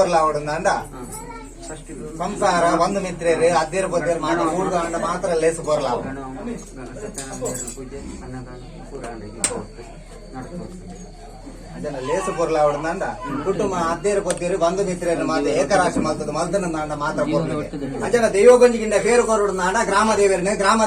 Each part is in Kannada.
ಬರ್ಲಾವಡುಂದ ಸಂಸಾರ ಒಂದು ಮಿತ್ರರು ಅದ್ದಿರ ಬದ್ದಿರ ಮಾತ್ರ ಮೂರು ಗಂಡ ಮಾತ್ರ ಲೇಸು ಬರ್ಲಾವ ಅದನ್ನ ಲೇಸು ಬರ್ಲಾವಡುಂದ ಕುಟುಂಬ ಅದ್ದಿರ ಬದ್ದಿರು ಬಂಧು ಮಿತ್ರರು ಮಾತ್ರ ಏಕರಾಶಿ ಮಲ್ತದ ಮಲ್ತನ ಮಾತ್ರ ಅಂಜನ ದೈವಗೊಂಜಿಗಿಂದ ಬೇರು ಕೊರಡುಂದ ಗ್ರಾಮ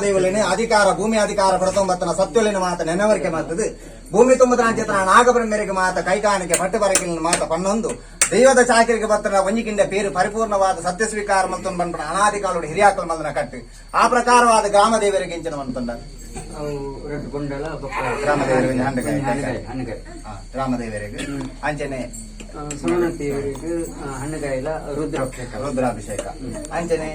ದೇವರೇ ಅಧಿಕಾರ ಭೂಮಿ ಅಧಿಕಾರ ಪಡ್ಕೊಂಬತ್ತನ ಸತ್ಯಲಿನ ಮಾತ ನೆನವರಿಕೆ ಮಾಡ್ತದೆ ಭೂಮಿ ತುಂಬದ ನಾಗಬ್ರಹ್ಮರಿಗೆ ಮಾತ ಕೈಗಾಣಿಕೆ ಪಟ್ಟು ಬರಕಿನ ಮಾತ ಪನ್ನೊಂದು ದೈವದ ಚಾಕರಿಗೆ ಬತ್ತನ ಒಂಜಿಗಿಂದ ಪೇರು ಪರಿಪೂರ್ಣವಾದ ಸತ್ಯ ಸ್ವೀಕಾರ ಮತ್ತು ಬಂದ ಅನಾದಿ ಕಾಲೋಡು ಹಿರಿಯಾಕಲ್ ಮಲ್ದನ ಕಟ್ಟು ಆ ಪ್ರಕಾರವಾದ ಗ್ರಾಮ ದೇವರಿಗೆ ಇಂಚಿನ ಅಂತಂದ ಗ್ರಾಮ ದೇವರಿಗೆ ಗ್ರಾಮ ದೇವರಿಗೆ ಅಂಚನೆ ದೇವರಿಗೆ ಹಣ್ಣುಗಾಯಿಲ ರುದ್ರಾಭಿಷೇಕ ಅಂಚನೆ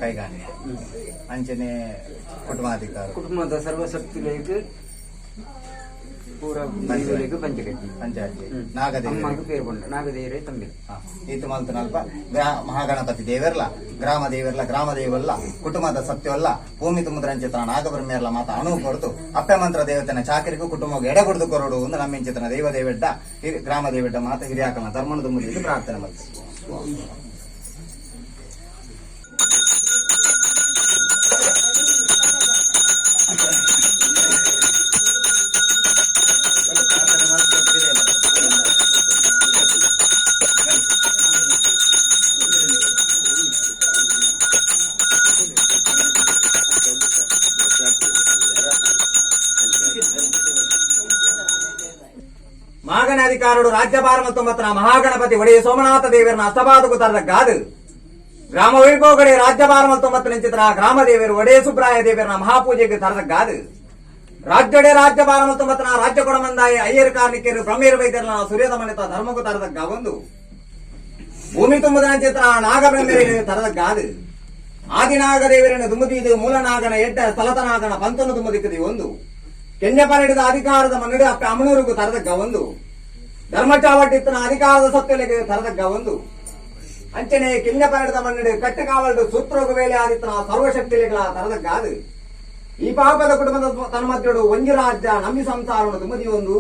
ಕೈಗಾಣಿಕೆ ಅಂಚನೆ ಕುಟುಂಬಾಧಿಕಾರ ಕುಟುಂಬದ ಸರ್ವಶಕ್ತಿಗಳಿಗೆ ಪೂರ ಪಂಚಾಯತಿ ನಾಗದೇವರೇ ತಂಬಿ ಈತ ಮಲ್ತನಲ್ಪ ಮಹಾಗಣಪತಿ ದೇವರ್ಲ ಗ್ರಾಮ ದೇವರ್ಲ ಕುಟುಂಬದ ಸತ್ಯವಲ್ಲ ಭೂಮಿ ತುಂಬದ್ರಂಚಿತನ ನಾಗಬ್ರಹ್ಮೇರ್ಲ ಮಾತ ಅಣು ಕೊಡ್ತು ಅಪ್ಪೆ ಮಂತ್ರ ದೇವತನ ಚಾಕರಿಗೂ ಕುಟುಂಬಕ್ಕೆ ಎಡೆ ಕೊಡ್ದು ಕೊರಡು ಒಂದು ನಮ್ಮಿಂಚಿತನ ದೈವ ದೇವೆಡ್ಡ ಗ್ರಾಮ ದೇವೆಡ್ಡ ಮಾತ ಹಿರಿಯಾಕನ ಧರ್ಮದ ಮುರಿದು ಪ್ರಾರ್ಥನೆ ಮಾಡ್ತೀವಿ. ಮಾಗನ ಅಧಿಕಾರಡು ರಾಜ್ಯಭಾರ ಮತ್ತು ಮಹಾಗಣಪತಿ ಒಡೆಯ ಸೋಮನಾಥ ದೇವರನ್ನ ಅಸ್ತಪಾದకు ತರದಕ್ಕಾದು ಗ್ರಾಮ ವೈಭವಗಡೆ ರಾಜ್ಯಭಾರ ಮತ್ತು ಚಿತ್ರ ಗ್ರಾಮ ದೇವರು ಒಡೆಯ ಸುಬ್ರಾಯ ದೇವರನ್ನ ಮಹಾಪೂಜೆಗೆ ತರದಕ್ಕಾದು ರಾಜ್ಯಡೆ ರಾಜ್ಯಭಾರ ಮತ್ತು ರಾಜ್ಯ ಕೊಡಮಂದಾಯ ಅಯ್ಯರ್ ಕಾರ್ಮಿಕರು ಬ್ರಹ್ಮೇರು ವೈದ್ಯರನ್ನ ಸೂರ್ಯದ ಮನೆತ ಧರ್ಮಕ್ಕೂ ತರದಕ್ಕ ಒಂದು ಭೂಮಿ ತುಂಬದ ಚಿತ್ರ ನಾಗಬ್ರಹ್ಮೇರಿಗೆ ತರದಕ್ಕಾದು ಆದಿನಾಗ ದೇವರನ್ನು ದುಮ್ಮುದಿದು ಮೂಲನಾಗನ ಎಡ್ಡ ಸ್ಥಳತನಾಗನ ಪಂತನು ದುಮ್ಮದಿಕ್ಕದಿ ಒಂದು ಕೆಂಜಪರಡಿದ ಅಧಿಕಾರದ ಮನ್ನಡೆ ಅಪ್ಪ ಅಮನೂರಿಗೂ ತರದಗ್ಗ ಒಂದು ಧರ್ಮಚಾವಟ್ಟಿತ್ತನ ಅಧಿಕಾರದ ಸತ್ಯಲೆಗೆ ತರದಗ್ಗ ಒಂದು ಅಂಚನೆ ಕೆಂಜಪರಡಿದ ಮನ್ನಡೆ ಕಟ್ಟಕಾವಲ್ಡು ಸೂತ್ರೋಗ ವೇಳೆ ಆದಿತ್ತನ ಸರ್ವಶಕ್ತಿಲೆಗಳ ತರದಗ್ಗಾದು ಈ ಪಾಪದ ಕುಟುಂಬದ ತನ್ಮಧ್ಯಡು ಒಂಜಿ ರಾಜ್ಯ ನಂಬಿ ಸಂಸಾರ ತುಮದಿ ಒಂದು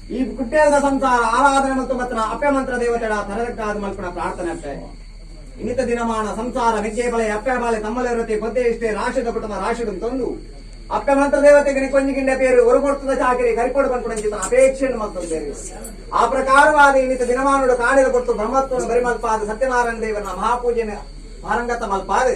ಈ ಕುಟ್ಟೇದ ಸಂಸಾರ ಆರಾಧನೆ ಮತ್ತು ಅಪ್ಪೆ ಮಂತ್ರ ದೇವತೆಗಳ ತರದಕ್ಕಾದ ಮಲ್ಪನ ಪ್ರಾರ್ಥನೆ ಅಪ್ಪೆ ಇನ್ನಿತ ದಿನಮಾನ ಸಂಸಾರ ವಿದ್ಯೆ ಬಲೆ ಅಪ್ಪೆ ಬಾಲೆ ತಮ್ಮಲಿರತೆ ಕೊದ್ದೆ ಇಷ್ಟೇ ರಾಶಿದ ಕುಟುಂಬ ರಾಶಿಡು ತಂದು ಅಪ್ಪೆ ಮಂತ್ರ ದೇವತೆಗೆ ಕೊಂಜಿಗಿಂಡ ಪೇರು ಹೊರಗೊಡ್ತದ ಚಾಕರಿ ಕರಿಕೊಡು ಬಂದ್ಕೊಂಡ ಅಪೇಕ್ಷೆಯನ್ನು ಮತ್ತೊಂದು ಆ ಪ್ರಕಾರವಾದ ಇನ್ನಿತ ದಿನಮಾನುಡು ಕಾಡಿದ ಕೊಟ್ಟು ಬ್ರಹ್ಮತ್ವವನ್ನು ಬರಿಮಲ್ಪಾದ ಸತ್ಯನಾರಾಯಣ ದೇವರನ್ನ ಮಹಾಪೂಜೆನ ಭಾರಂಗತ ಮಲ್ಪಾದ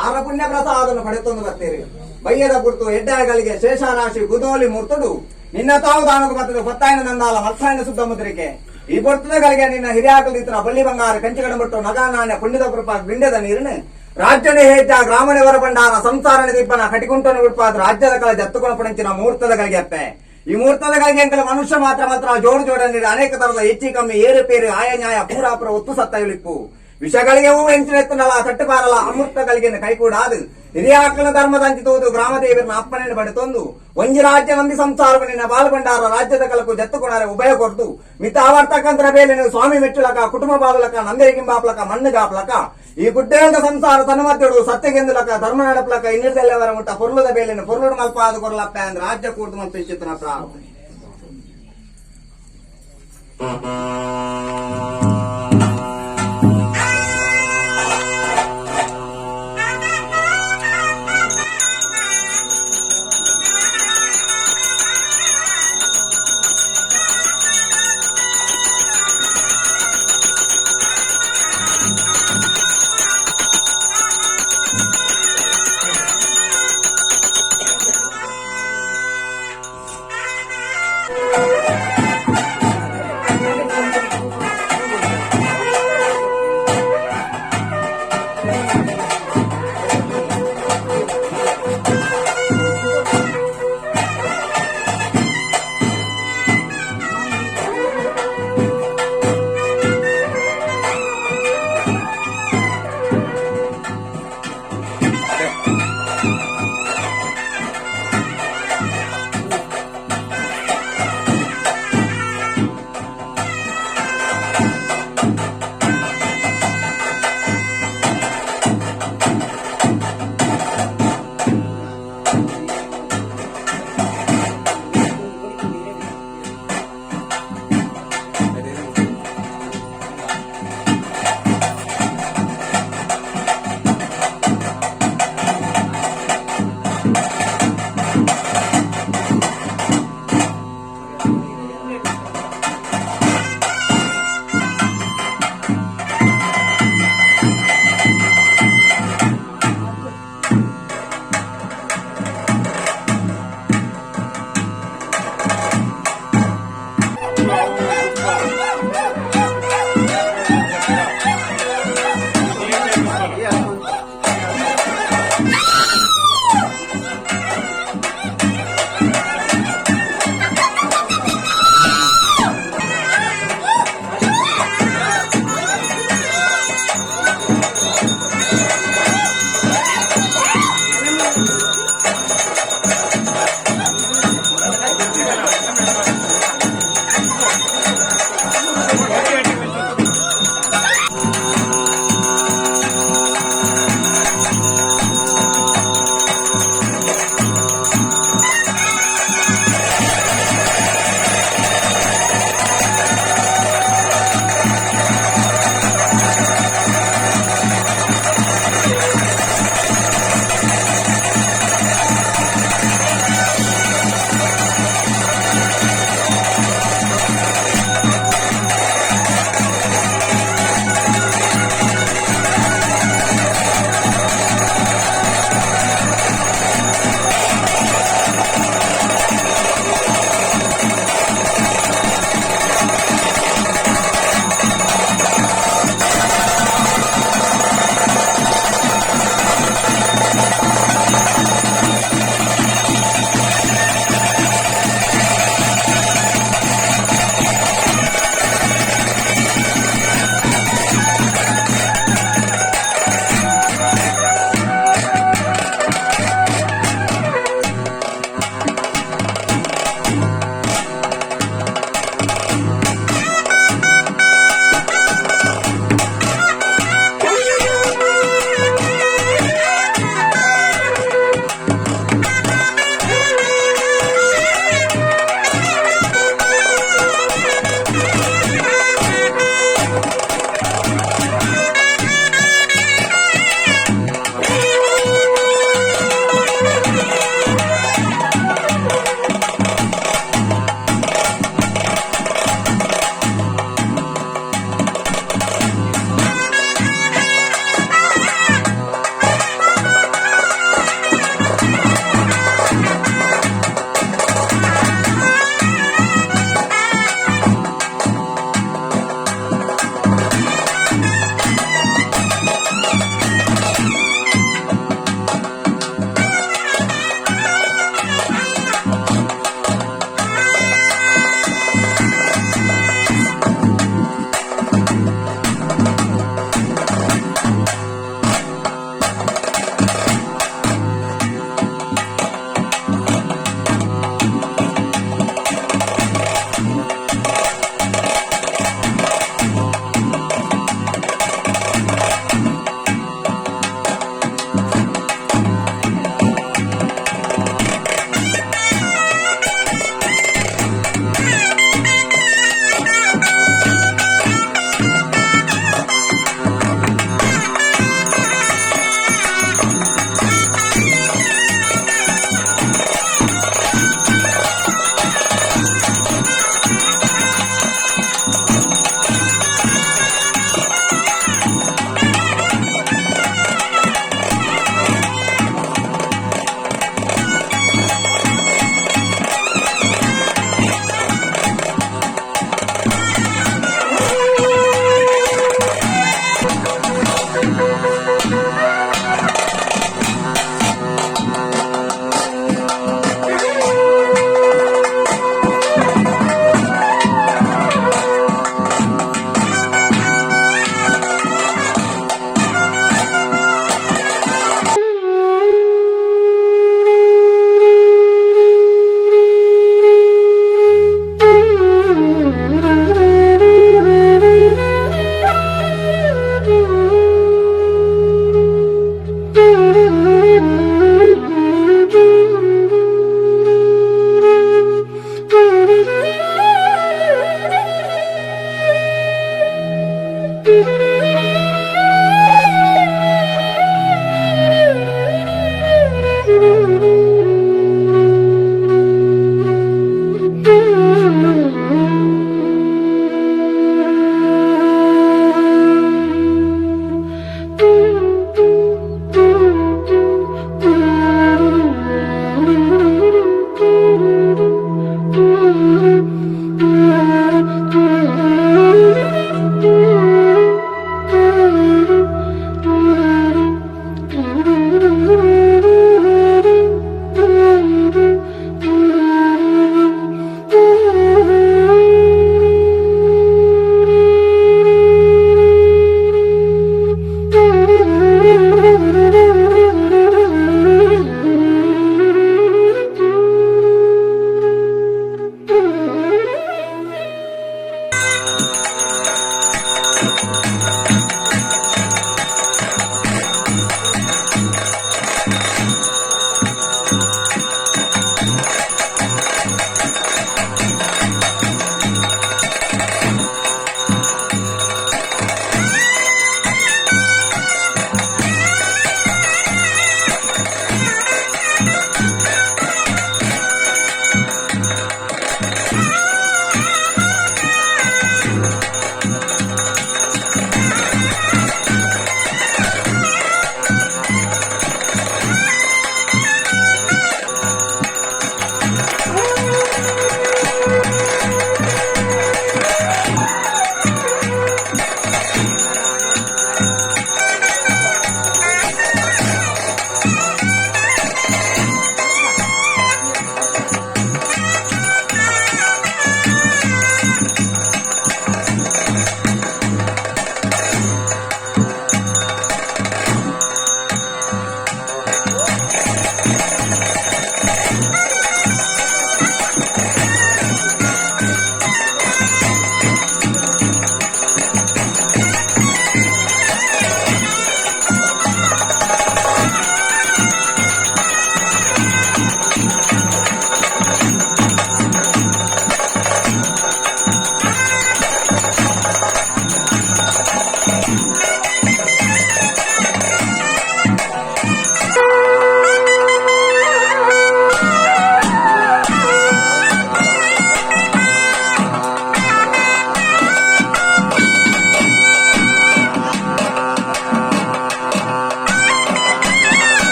ಆರ ಪುಣ್ಯ ಪ್ರಸಾದವನ್ನು ಪಡೆತೊಂದು ಬರ್ತೇವೆ ಬಯ್ಯದ ಗುರ್ತು ಹೆಡ್ಡಗಳಿಗೆ ಶೇಷರಾಶಿ ಗುದೋಲಿ ಮೂರ್ತುಡು ನಿನ್ನ ತಾವು ದಾನకు ಬರ್ತದೆ ಹೊತ್ತಾಯನ ನಂದಾಲ ಮತ್ಸಾಯನ ಸುದ್ದ ಮುದ್ರಿಕೆ ಈ ಬರ್ತದಗಳಿಗೆ ನಿನ್ನ ಹಿರಿಯಾಕಲಿತ್ರ ಬಳ್ಳಿ ಬಂಗಾರ ಕಂಚಿಗಡ ಬಿಟ್ಟು ನಗಾನಾಣ್ಯ ಪುಣ್ಯದ ಕೃಪಾ ಬಿಂಡದ ನೀರನ್ನು ರಾಜ್ಯನೇ ಹೆಜ್ಜ ಗ್ರಾಮನೇ ಹೊರಬಂಡಾರ ಸಂಸಾರನ ದಿಬ್ಬನ ಕಟಿಕುಂಟನ ಉಡ್ಪಾದ ರಾಜ್ಯದ ಕಲ ಜತ್ತುಕೊಳ ಪಡಿಂಚಿನ ಮುಹೂರ್ತದಗಳಿಗೆ ಅಪ್ಪೆ ಈ ಮುಹೂರ್ತದಗಳಿಗೆ ಅಂಕಲ ಮನುಷ್ಯ ಮಾತ್ರ ಜೋಡನೆ ಅನೇಕ ತರದ ಹೆಚ್ಚಿ ಕಮ್ಮಿ ಏರುಪೇರು ಆಯ ನ್ಯಾಯ ಪೂರಾಪುರ ಒತ್ತು ಸತ್ತ ಇಳಿಪ್ಪು ವಿಷಗಳಿಗೆ ಎಂಚಿನೆತ್ತನಲ್ಲ ತಟ್ಟುಪಾರಲ್ಲ ಅಮೃತಗಳಿಗೆ ಕೈಕೂಡಾದು ಹಿರಿಯಾಕಲ ಧರ್ಮದ ಹಂಚಿತುವುದು ಗ್ರಾಮ ದೇವರನ್ನ ಅಪ್ಪನೆಯನ್ನು ಪಡೆತೊಂದು ಒಂಜಿ ರಾಜ್ಯ ನಂಬಿ ಸಂಸಾರವನ್ನ ಬಾಲ್ಬಂಡಾರ ರಾಜ್ಯದ ಕಲಕು ಜತ್ತುಕೊಣಾರೆ ಉಭಯ ಕೊಡ್ತು ಮಿತ ಆವರ್ತಕಂತರ ಬೇಲೆ ಸ್ವಾಮಿ ಮೆಚ್ಚುಲಕ ಕುಟುಂಬ ಬಾಲಕ ನಂದರಿಗಿಂಬಾಪ್ಲಕ ಮಣ್ಣು ಗಾಪ್ಲಕ ಈ ಗುಡ್ಡೇಂದ ಸಂಸಾರ ತನ್ಮಧ್ಯಡು ಸತ್ಯಗೆಂದುಲಕ ಧರ್ಮ ನಡಪ್ಲಕ ಇನ್ನಿರ್ದೆಲ್ಲವರ ಮುಟ್ಟ ಪೊರ್ಲದ ಬೇಲೆಯನ್ನು ಪೊರ್ಲುಡು ಮಲ್ಪಾದ ಕೊರಲಪ್ಪ ಅಂದ್ರೆ ರಾಜ್ಯ ಕೂಡ್ದು ಮತ್ತು ಚಿತ್ರ ಪ್ರಾರಂಭ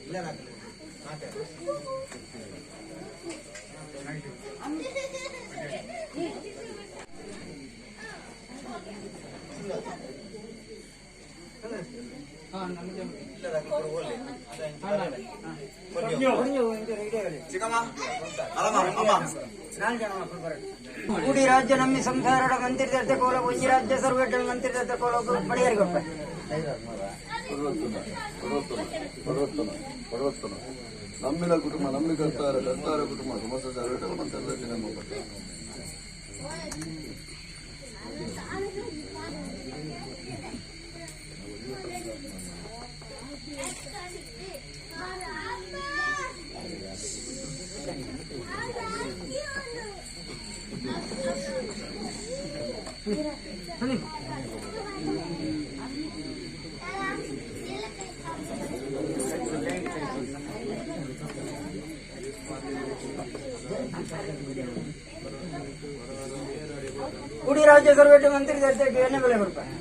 ಇಲ್ಲ ಕೂಡಿ ರಾಜ್ಯ ನಮ್ಮಿ ಸಂಸಾರಡ ಮಂತ್ರಿದರ್ತೆ ಕೋಲ ಒಂಜಿ ರಾಜ್ಯ ಸರ್ವೇಟ ಮಂತ್ರಿದರ್ತೆ ಕೋಲ ಬಡಿಯಾರಿ ಗೊತ್ತ ನಮ್ಮಿನ ಕುಟುಂಬ ನಮ್ಮಿ ಕರ್ತಾರ ಕುಟುಂಬ ಸಮಸ್ತ ಸರ್ವೇಟ ಮಂತ್ರಿ ನಮ್ಮ ಕೂಡಿ ರಾಜ್ಯ ಸರ್ವೇಟ ಮಂತ್ರಿದರ್ತೆ ಎಣ್ಣೆ ಬೆಲೆ ಬರ್ತಾರೆ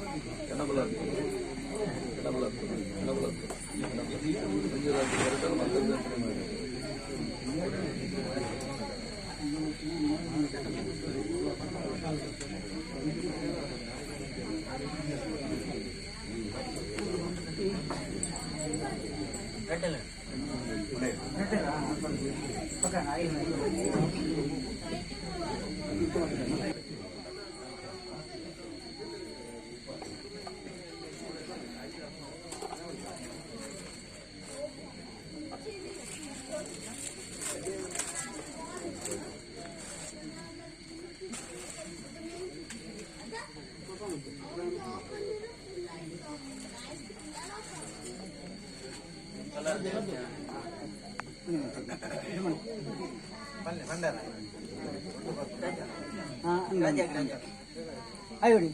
ಅಯ್ಯೋಡಿ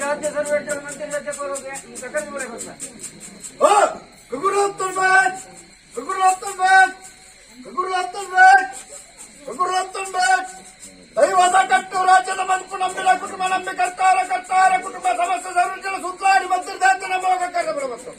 ರಾಜ್ಯ ಸರ್ವೇಟ ಮಂತ್ರಿದರ್ತೆ ಕೋಲ ಸಕಲ ಬೆಲೆ ಬರ್ತಾರೆ ದೈವದ ಕಟ್ಟು ರಾಜ್ಯದ ಮಂಕು ನಂಬಿದ ಕುಟುಂಬ ನಂಬಿ ಕರ್ತಾರ ಕುಟುಂಬ ಸಮಸ್ತ ಸರ್ವಜನ ಸುತ್ತಾಡಿ ಮಂತ್ರಿದಾಂತ ನಮ್ಮ ಹೋಗಕ್ಕಾಗ ಬರಬೇಕು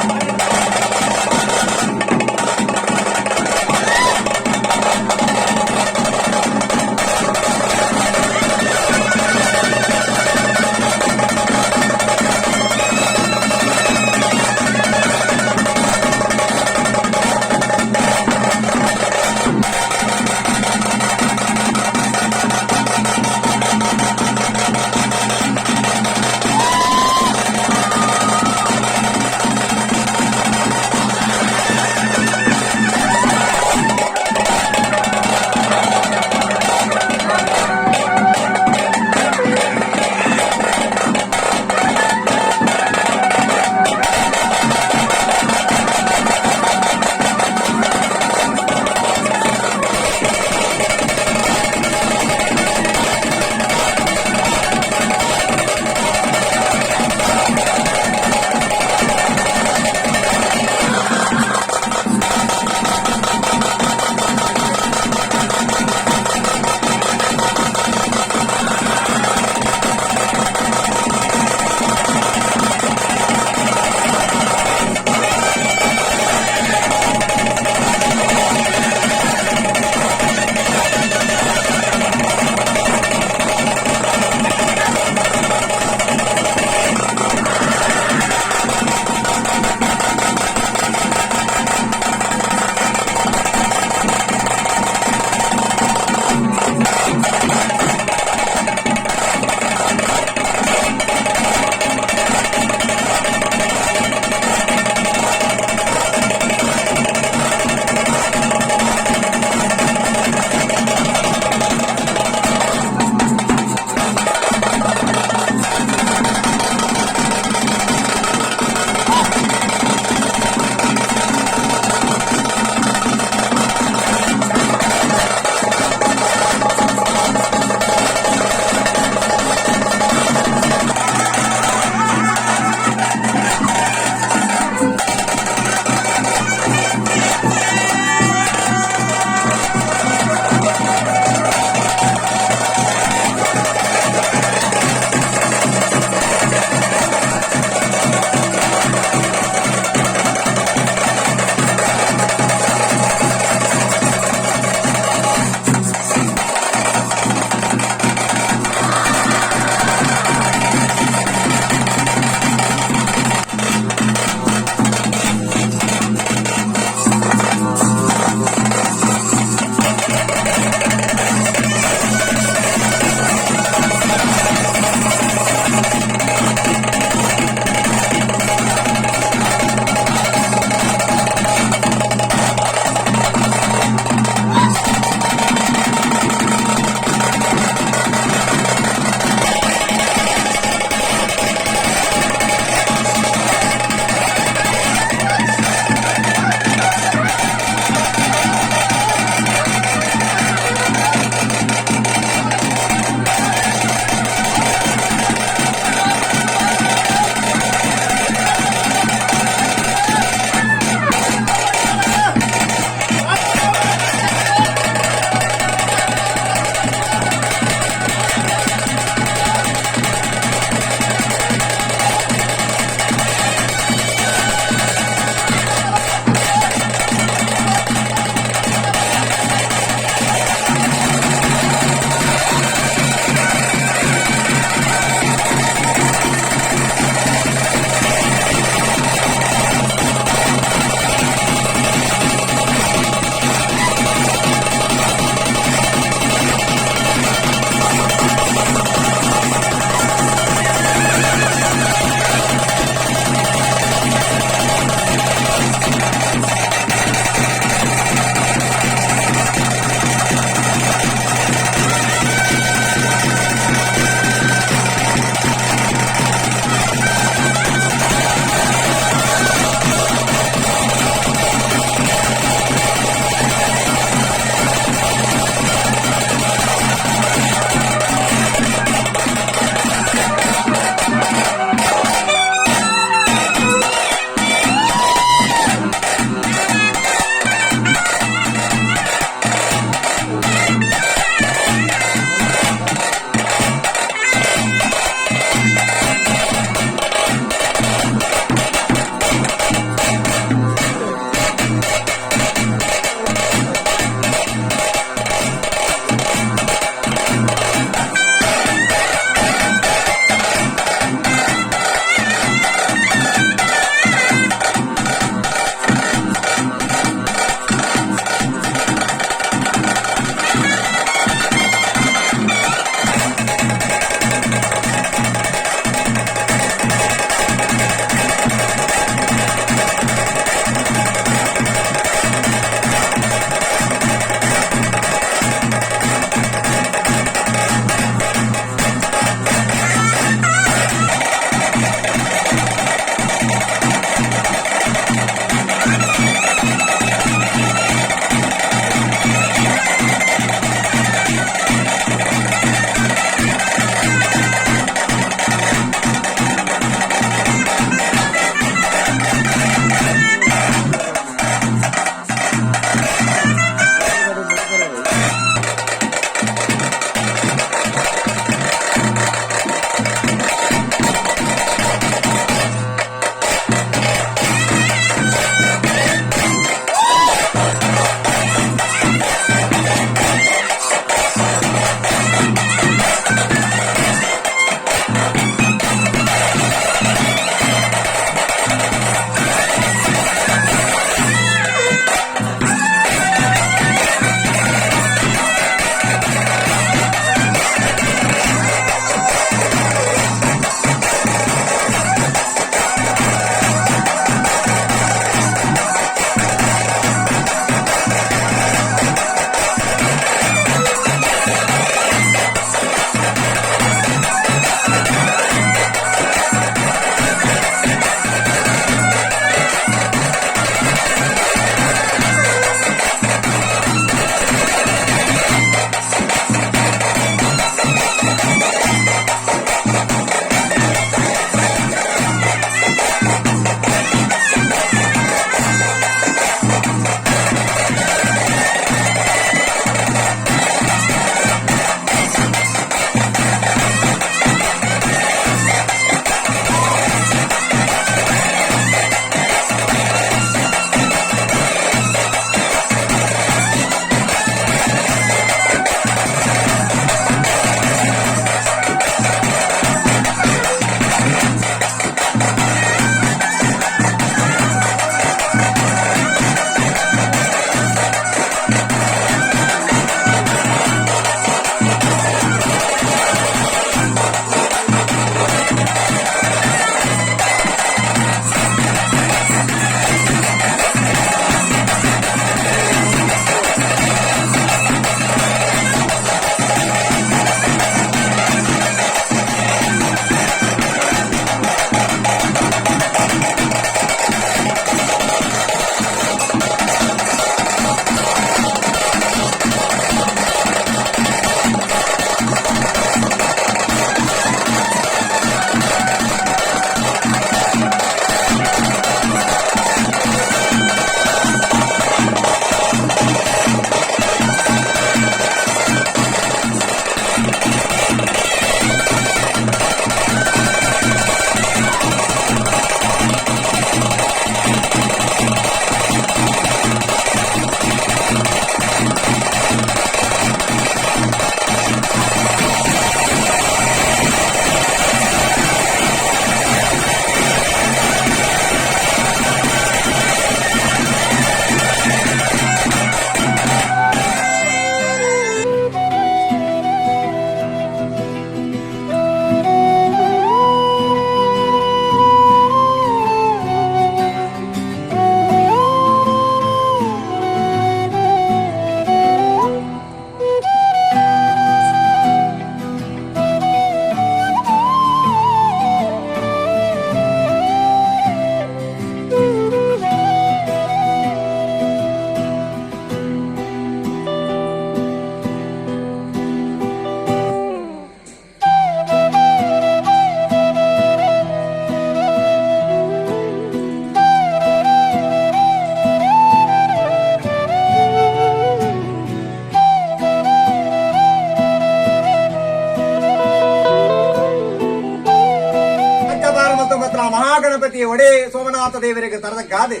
ಗಣಪತಿ ಒಡೆ ಸೋಮನಾಥ ದೇವರಿಗೆ ತರದ ಗಾದೆ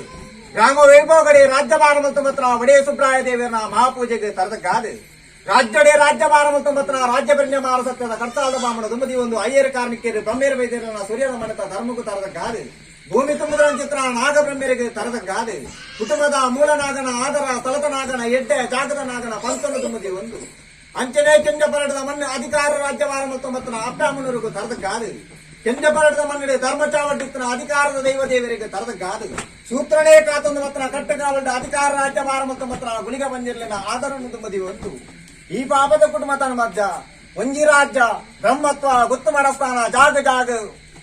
ಗ್ರಾಮ ವೈಭವಗಡೆ ರಾಜ್ಯಭಾರ ಮತ್ತು ಮಾತ್ರ ಒಡೆ ಸುಬ್ರಾಯ ದೇವರನ್ನ ಮಹಾಪೂಜೆಗೆ ತರದ ಗಾದೆ ರಾಜ್ಯಡೆ ರಾಜ್ಯಭಾರ ಮತ್ತು ಮಾತ್ರ ರಾಜ್ಯ ಮಾರ ಸತ್ಯದ ಕರ್ತಾಳದ ಬಾಮನ ದುಮ್ಮದಿ ಒಂದು ಅಯ್ಯರ ಕಾರ್ಮಿಕರು ಬ್ರಹ್ಮೇರ ವೈದ್ಯರನ್ನ ಸೂರ್ಯನ ಮನೆತ ಧರ್ಮಕ್ಕೂ ತರದ ಗಾದೆ ಭೂಮಿ ತುಂಬುದ್ರ ಚಿತ್ರ ನಾಗಬ್ರಹ್ಮರಿಗೆ ತರದ ಗಾದೆ ಕುಟುಂಬದ ಮೂಲನಾಗನ ಆದರ ಸ್ಥಳದ ನಾಗನ ಎಡ್ಡೆ ಜಾಗದ ನಾಗನ ಪಂಚನ ದುಮ್ಮದಿ ಒಂದು ಅಂಚನೆ ಕೆಂಜಪರಡದ ಮಣ್ಣು ಅಧಿಕಾರ ರಾಜ್ಯಭಾರ ಮತ್ತು ಮಾತ್ರ ಅಪ್ಪಾಮನರಿಗೂ ತರದ ಗಾದೆ ಕೆಂಜಪರಡದ ಮಣ್ಣೆ ಧರ್ಮಚಾವಟ್ಟಿನ ಅಧಿಕಾರದ ದೈವ ದೇವರಿಗೆ ತರದ ಗಾದೆ ಸೂತ್ರನೇ ಕಾತೊಂದು ಮಾತ್ರ ಕಟ್ಟಗಾವಲ್ಡ ಅಧಿಕಾರ ರಾಜ್ಯಭಾರ ಮತ್ತು ಮಾತ್ರ ಗುಳಿಗ ಬಂದಿರಲಿಲ್ಲ ಆದರನ್ನು ತುಂಬದಿ ಒಂದು ಈ ಪಾಪದ ಕುಟುಂಬತನ ಮಧ್ಯ ಒಂಜಿ ರಾಜ್ಯ ಬ್ರಹ್ಮತ್ವ ಗೊತ್ತು ಮಾಡಸ್ಥಾನ ಜಾಗ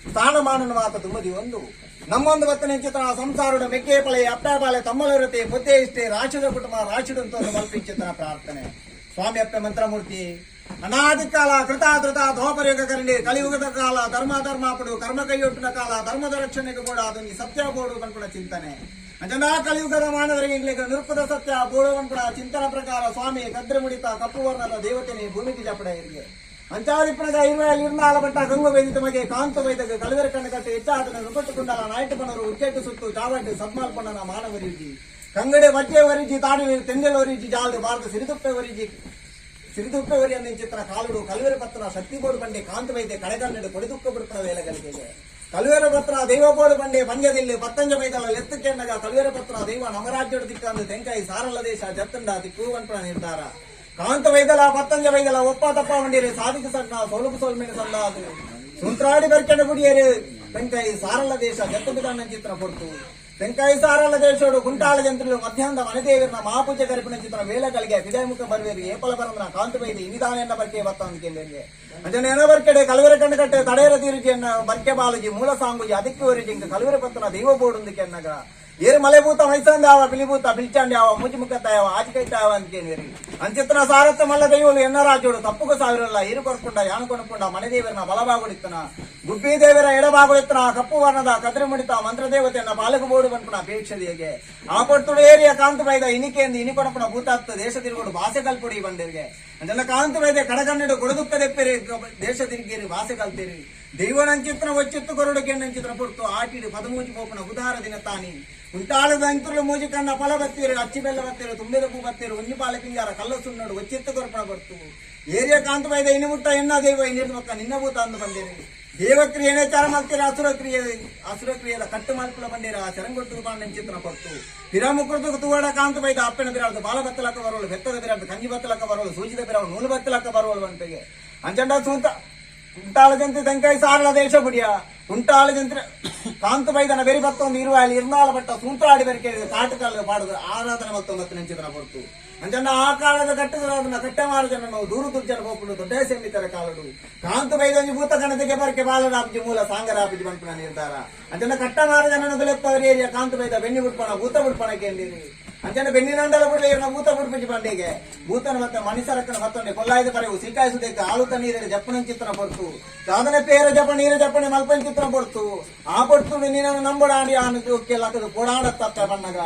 ಸ್ಥಾನಮಾನನ ಮಾತ ತುಂಬದಿ ಒಂದು ನಮ್ಮೊಂದು ಬತ್ತನೆ ಚಿತ್ರ ಸಂಸಾರದ ಮೆಕ್ಕೆಪಳೆ ಅಪ್ಪೆಪಾಳೆ ತಮ್ಮಲಿರತೆ ಮುದ್ದೆ ಇಷ್ಟೇ ರಾಶಿದ ಕುಟುಂಬ ರಾಶಿದಂತ ಮಲ್ಪಿ ಚಿತ್ರ ಪ್ರಾರ್ಥನೆ ಸ್ವಾಮಿ ಅಪ್ಪ ಮಂತ್ರಮೂರ್ತಿ ಅನಾದಿ ಕಾಲ ಕೃತ ಧೋಪರ್ಯುಗ ಕರಣಿ ಕಲಿಯುಗದ ಕಾಲ ಧರ್ಮಾಪಡು ಕರ್ಮ ಕೈಯೊಟ್ಟಿನ ಕಾಲ ಧರ್ಮದ ರಕ್ಷಣೆಗೆ ಕೂಡ ಅದೊಂದು ಸತ್ಯ ಬೋಡು ಕನ್ಪುಡ ಚಿಂತನೆ ಅಂಜನಾ ಕಲಿಯುಗದ ಮಾನವರಿಗೆ ಇಂಗ್ಲಿಗೆ ನಿರುಪದ ಸತ್ಯ ಬೋಡು ಕನ್ಪುಡ ಚಿಂತನ ಪ್ರಕಾರ ಸ್ವಾಮಿ ಕದ್ರೆ ಮುಡಿತ ಕಪ್ಪು ವರ್ಣದ ದೇವತೆನೆ ಭೂಮಿಗೆ ಜಪಡ ಇರಿಗೆ ಅಂಚಾದಿಪ್ಪನಗ ಇರುವೆಯಲ್ಲಿ ಇರ್ನಾಳ ಬಟ್ಟ ಗಂಗು ವೈದ್ಯ ಮಗೆ ಕಾಂತ ವೈದ್ಯಗೆ ಕಲಿವರ ಕಣ್ಣು ಕಟ್ಟಿ ಹೆಚ್ಚಾದನ ರುಪಟ್ಟು ಕುಂಡಲ ನಾಯ್ತು ಪಣರು ಉಚ್ಚೆಟ್ಟು ಸುತ್ತು ಚಾವಟ್ಟು ಸದ್ಮಾಲ್ಪಣ್ಣನ ಮಾನವರಿಜಿ ಕಂಗಡೆ ಬಚ್ಚೆ ವರಿಜಿ ತಾಡಿ ತೆಂಡೆಲ್ ವರಿಜಿ ಜಾಲ್ದು ಭಾರತ ಸಿರಿದುಪ್ಪೆ ವರಿ ಅನ್ನೋ ಚಿತ್ರ ಕಾಲುಡು ಕಲಿವರ ಪತ್ರ ಶಕ್ತಿ ಬೋರ್ಡು ಬಂಡೆ ಕಾಂತ ವೈದ್ಯ ಕಡೆಗನ್ನಡು ಕೊಡಿದುಕ್ಕ ಬಿಡುತ್ತನ ವೇಳೆಗಳಿಗೆ ಕಲಿವರ ಪತ್ರ ದೈವ ಬೋರ್ಡು ಬಂಡೆ ಪಂದ್ಯದಲ್ಲಿ ಪತ್ತಂಜ ಮೈದಲ ಲೆತ್ತಕ್ಕೆಂಡಗ ಕಲಿವರ ಪತ್ರ ದೈವ ನವರಾಜ್ಯದ ದಿಕ್ಕಂದು ತೆಂಕಾಯಿ ಸಾರಲ್ಲ ದೇಶ ಜತ್ತಂಡ ದಿಕ್ಕುವಂಪಣ ನಿರ್ಧಾರ ಕಾಂತ ವೈದಲ ಪತ್ತಂಜ ವೈದಲ ಒಪ್ಪ ತಪ್ಪ ಬಂಡಿರೆ ಸಾಧಿಕ ಸಣ್ಣ ಸೊಲುಪು ಸೊಲ್ಮೇನೆ ಸಂದಾದು ಸುಂತ್ರಾಡಿ ಬರ್ಕೆಂಡ ಗುಡಿಯರು ತೆಂಕಾಯಿ ಸಾರಲ್ಲ ದೇಶ ಜತ್ತಂಡ ಚಿತ್ರ ಕೊಡ್ತು ತೆಂಕಾಯಿ ಸಾರಲ್ಲ ದೇಶೋಡು ಗುಂಟಾಳ ಜಂತ್ರಿಗಳು ಮಧ್ಯಾಹ್ನದ ಮನೆದೇವರನ್ನ ಮಹಾಪೂಜೆ ಕರಿಪಿನ ಚಿತ್ರ ವೇಳೆಗಳಿಗೆ ವಿಜಯಮುಖ ಬರುವೇರಿ ಏಪಲ ಬರಂದ್ರ ಕಾಂತ ವೈದ್ಯ ಇನಿದಾನೆಯನ್ನ ಬರ್ಕೆ ಬರ್ತಂದು ಕೇಳಿಗೆ ಅಂಜನೇನ ಬರ್ಕೆಡೆ ಕಲವರ ಕಣ್ಣು ಕಟ್ಟೆ ತಡೆಯರ ತೀರಿಜಿಯನ್ನ ಬರ್ಕೆ ಬಾಲಜಿ ಮೂಲ ಸಾಂಗುಜಿ ಅದಕ್ಕೆ ವರಿಜಿ ಕಲವರ ಪತ್ರ ದೈವ ಬೋರ್ಡು ಕೆನ್ನಗ ಏರು ಮಲೆಭೂತ ಮೈಸಂದಾವ ಬಿಲಿಭೂತ ಬಿಲ್ಚಾಂಡ್ಯಾವ ಮೂಜಿ ಮುಖತ್ತಾಯವ ಆಚಿಕೈತಾವ ಅಂತ ಕೇಳಿರಿ ಅಂಚಿತ್ರ ಸಾರತ್ತ ಮಲ್ಲ ದೈವಲು ಎನ್ನ ರಾಜ್ಯೋಡು ತಪ್ಪುಗ ಸಾವಿರಲ್ಲ ಇರು ಕೊಡ್ಕೊಂಡ ಯಾನು ಕೊಡ್ಕೊಂಡ ಮನೆ ದೇವರನ್ನ ಬಲಭಾಗುಡಿತ್ತನ ಗುಬ್ಬಿ ದೇವರ ಎಡಭಾಗುಡಿತ್ತನ ಕಪ್ಪು ವರ್ಣದ ಕದ್ರೆ ಮುಡಿತ ಮಂತ್ರ ದೇವತೆಯನ್ನ ಬಾಲಕ ಬೋರ್ಡು ಬಂದ್ಪುಣ ಅಪೇಕ್ಷೆಗೆ ಆ ಪೊಟ್ಟುಡು ಏರಿಯ ಕಾಂತ ಬೈದ ಇನಿಕೆಂದು ಇನಿ ಕೊಡಪುಣ ಭೂತಾತ್ತ ದೇಶ ತಿರುಗೋಡು ಭಾಷೆ ಕಲ್ಪುಡಿ ಬಂದಿರಿಗೆ ಅದೆಲ್ಲ ಕಾಂತ ಬೈದೆ ಕಡಗನ್ನಡು ಕೊಡದುಕ್ಕ ದೆಪ್ಪೆರಿ ದೇಶ ತಿರುಗೇರಿ ಭಾಷೆ ಕಲ್ತೀರಿ ದೈವನಂಚಿತ್ರ ಒಚ್ಚಿತ್ತು ಕೊರಡು ಕೆಣ್ಣಂಚಿತ್ರ ಪೊರ್ತು ಆಟಿಡು ಪದಮೂಜಿ ಪೋಪನ ಉದಾರ ದಿನ ತಾನಿ ಉಂಟಾಳದ ಅಂಕುರ್ಲು ಮೂಜಿ ಕಣ್ಣ ಫಲ ಬತ್ತೀರು ಅಚ್ಚಿ ಬೆಲ್ಲ ಬತ್ತೀರು ತುಂಬಿದ ಪೂ ಬತ್ತೀರು ಒಂಜಿ ಪಾಲ ಪಿಂಗಾರ ಕಲ್ಲ ಸುಣ್ಣೋಡು ಒಚ್ಚಿತ್ತು ಕೊರಪಣ ಬರ್ತು ಏರಿಯ ಕಾಂತ ಬೈದ ಇನ್ನು ಮುಟ್ಟ ಎನ್ನ ದೈವ ಇನ್ನಿರ್ಮಕ್ಕ ನಿನ್ನ ಭೂತ ಅಂದು ಬಂದಿರಿ ದೇವಕ್ರಿಯೆನೇ ಚಾರ ಮಾಡ್ತೀರ ಅಸುರಕ್ರಿಯೆದ ಕಟ್ಟು ಮಲ್ಪುಲ ಬಂದಿರ ಚರಂಗೊಟ್ಟು ಪಾಂಡನ್ ಚಿತ್ರ ಕೊಟ್ಟು ಪಿರಮುಕೃತ ತೂವಡ ಕಾಂತ ಬೈದ ಅಪ್ಪನ ಬಿರಾಡ್ದು ಬಾಲ ಬತ್ತಲಕ್ಕ ಬರೋಳು ಬೆತ್ತದ ಬಿರಾಡ್ದು ಕಂಜಿ ಬತ್ತಲಕ್ಕ ಬರೋಳು ಸೂಜಿದ ಬಿರಾಳು ನೂಲು ಬತ್ತಲಕ್ಕ ಬರೋಳು ಅಂತೆಗೆ ಅಂಚಂಡ ಸೂತ ಉಂಟಾಳ ಜಂತ್ರಿ ತೆಂಕಾಯಿ ಸಾರಳ ದೇಶ ಬುಡಿಯ ಉಂಟಾಳ ಜಂತ್ರಿ ಕಾಂತ ಬೈದನ ಬೆರಿ ಬತ್ತೊಂದು ಇರುವ ಅಲ್ಲಿ ಇರ್ನಾಳ ಬಟ್ಟ ಸೂಂತ್ರಾಡಿ ಬೆರಕೆ ಕಾಟಕಲ್ಲ ಪಾಡುದು ಆರಾಧನೆ ಮತ್ತೊಂಬತ್ತು ನೆಂಚಿದ್ರ ಹೊರತು ಅಂಜನ್ನ ಆ ಕಾಲದ ಕಟ್ಟದನ್ನ ಕಟ್ಟೆ ಮಾರಜನ ನಾವು ದೂರ ದುರ್ಜನ ಹೋಗ್ಬಿಡು ದೊಡ್ಡ ಸೆಮ್ಮಿತರ ಕಾಲಡು ಕಾಂತ ಬೈದಂಜಿ ಭೂತ ಗಣತಿಗೆ ಬರ್ಕೆ ಬಾಲರಾಬ್ಜಿ ಮೂಲ ಸಾಂಗರಾಬ್ಜಿ ಬಂಪನ ನಿರ್ಧಾರ ಅಂಜನ್ನ ಕಟ್ಟ ಮಾರಜನ ಬೆಲೆತ್ತವರ ಏರಿಯ ಕಾಂತ ಬೈದ ಬೆನ್ನಿ ಬಿಡ್ಪಣ ಭೂತ ಬಿಡ್ಪಣಕ್ಕೆ ಎಂದಿರಿ ಅಂಚನೆ ಬೆನ್ನಿನಂಡಲ ಬಿಡಲಿ ಇವ್ರನ್ನ ಭೂತ ಬಿಡ್ಪಿಜಿ ಬಂಡೆಗೆ ಭೂತನ ಮತ್ತೆ ಮಣಿಸರಕ್ಕನ ಮತ್ತೊಂಡೆ ಕೊಲ್ಲಾಯ್ದ ಪರೆವು ಸಿಕ್ಕಾಯಿ ಸುದೇಕ ಆಳುತ ನೀರಲ್ಲಿ ಜಪ್ಪನ ಚಿತ್ರ ಪೊರ್ತು ಸಾಧನೆ ಪೇರ ಜಪ ನೀರ ಜಪ್ಪಣೆ ಮಲ್ಪನ ಚಿತ್ರ ಪೊರ್ತು ಆ ಪೊರ್ತು ನೀನನ್ನು ನಂಬಡಾಡಿ ಆನಕ್ಕೆ ಲಕ್ಕದು ಕೊಡಾಡತ್ತ ಬಣ್ಣಗ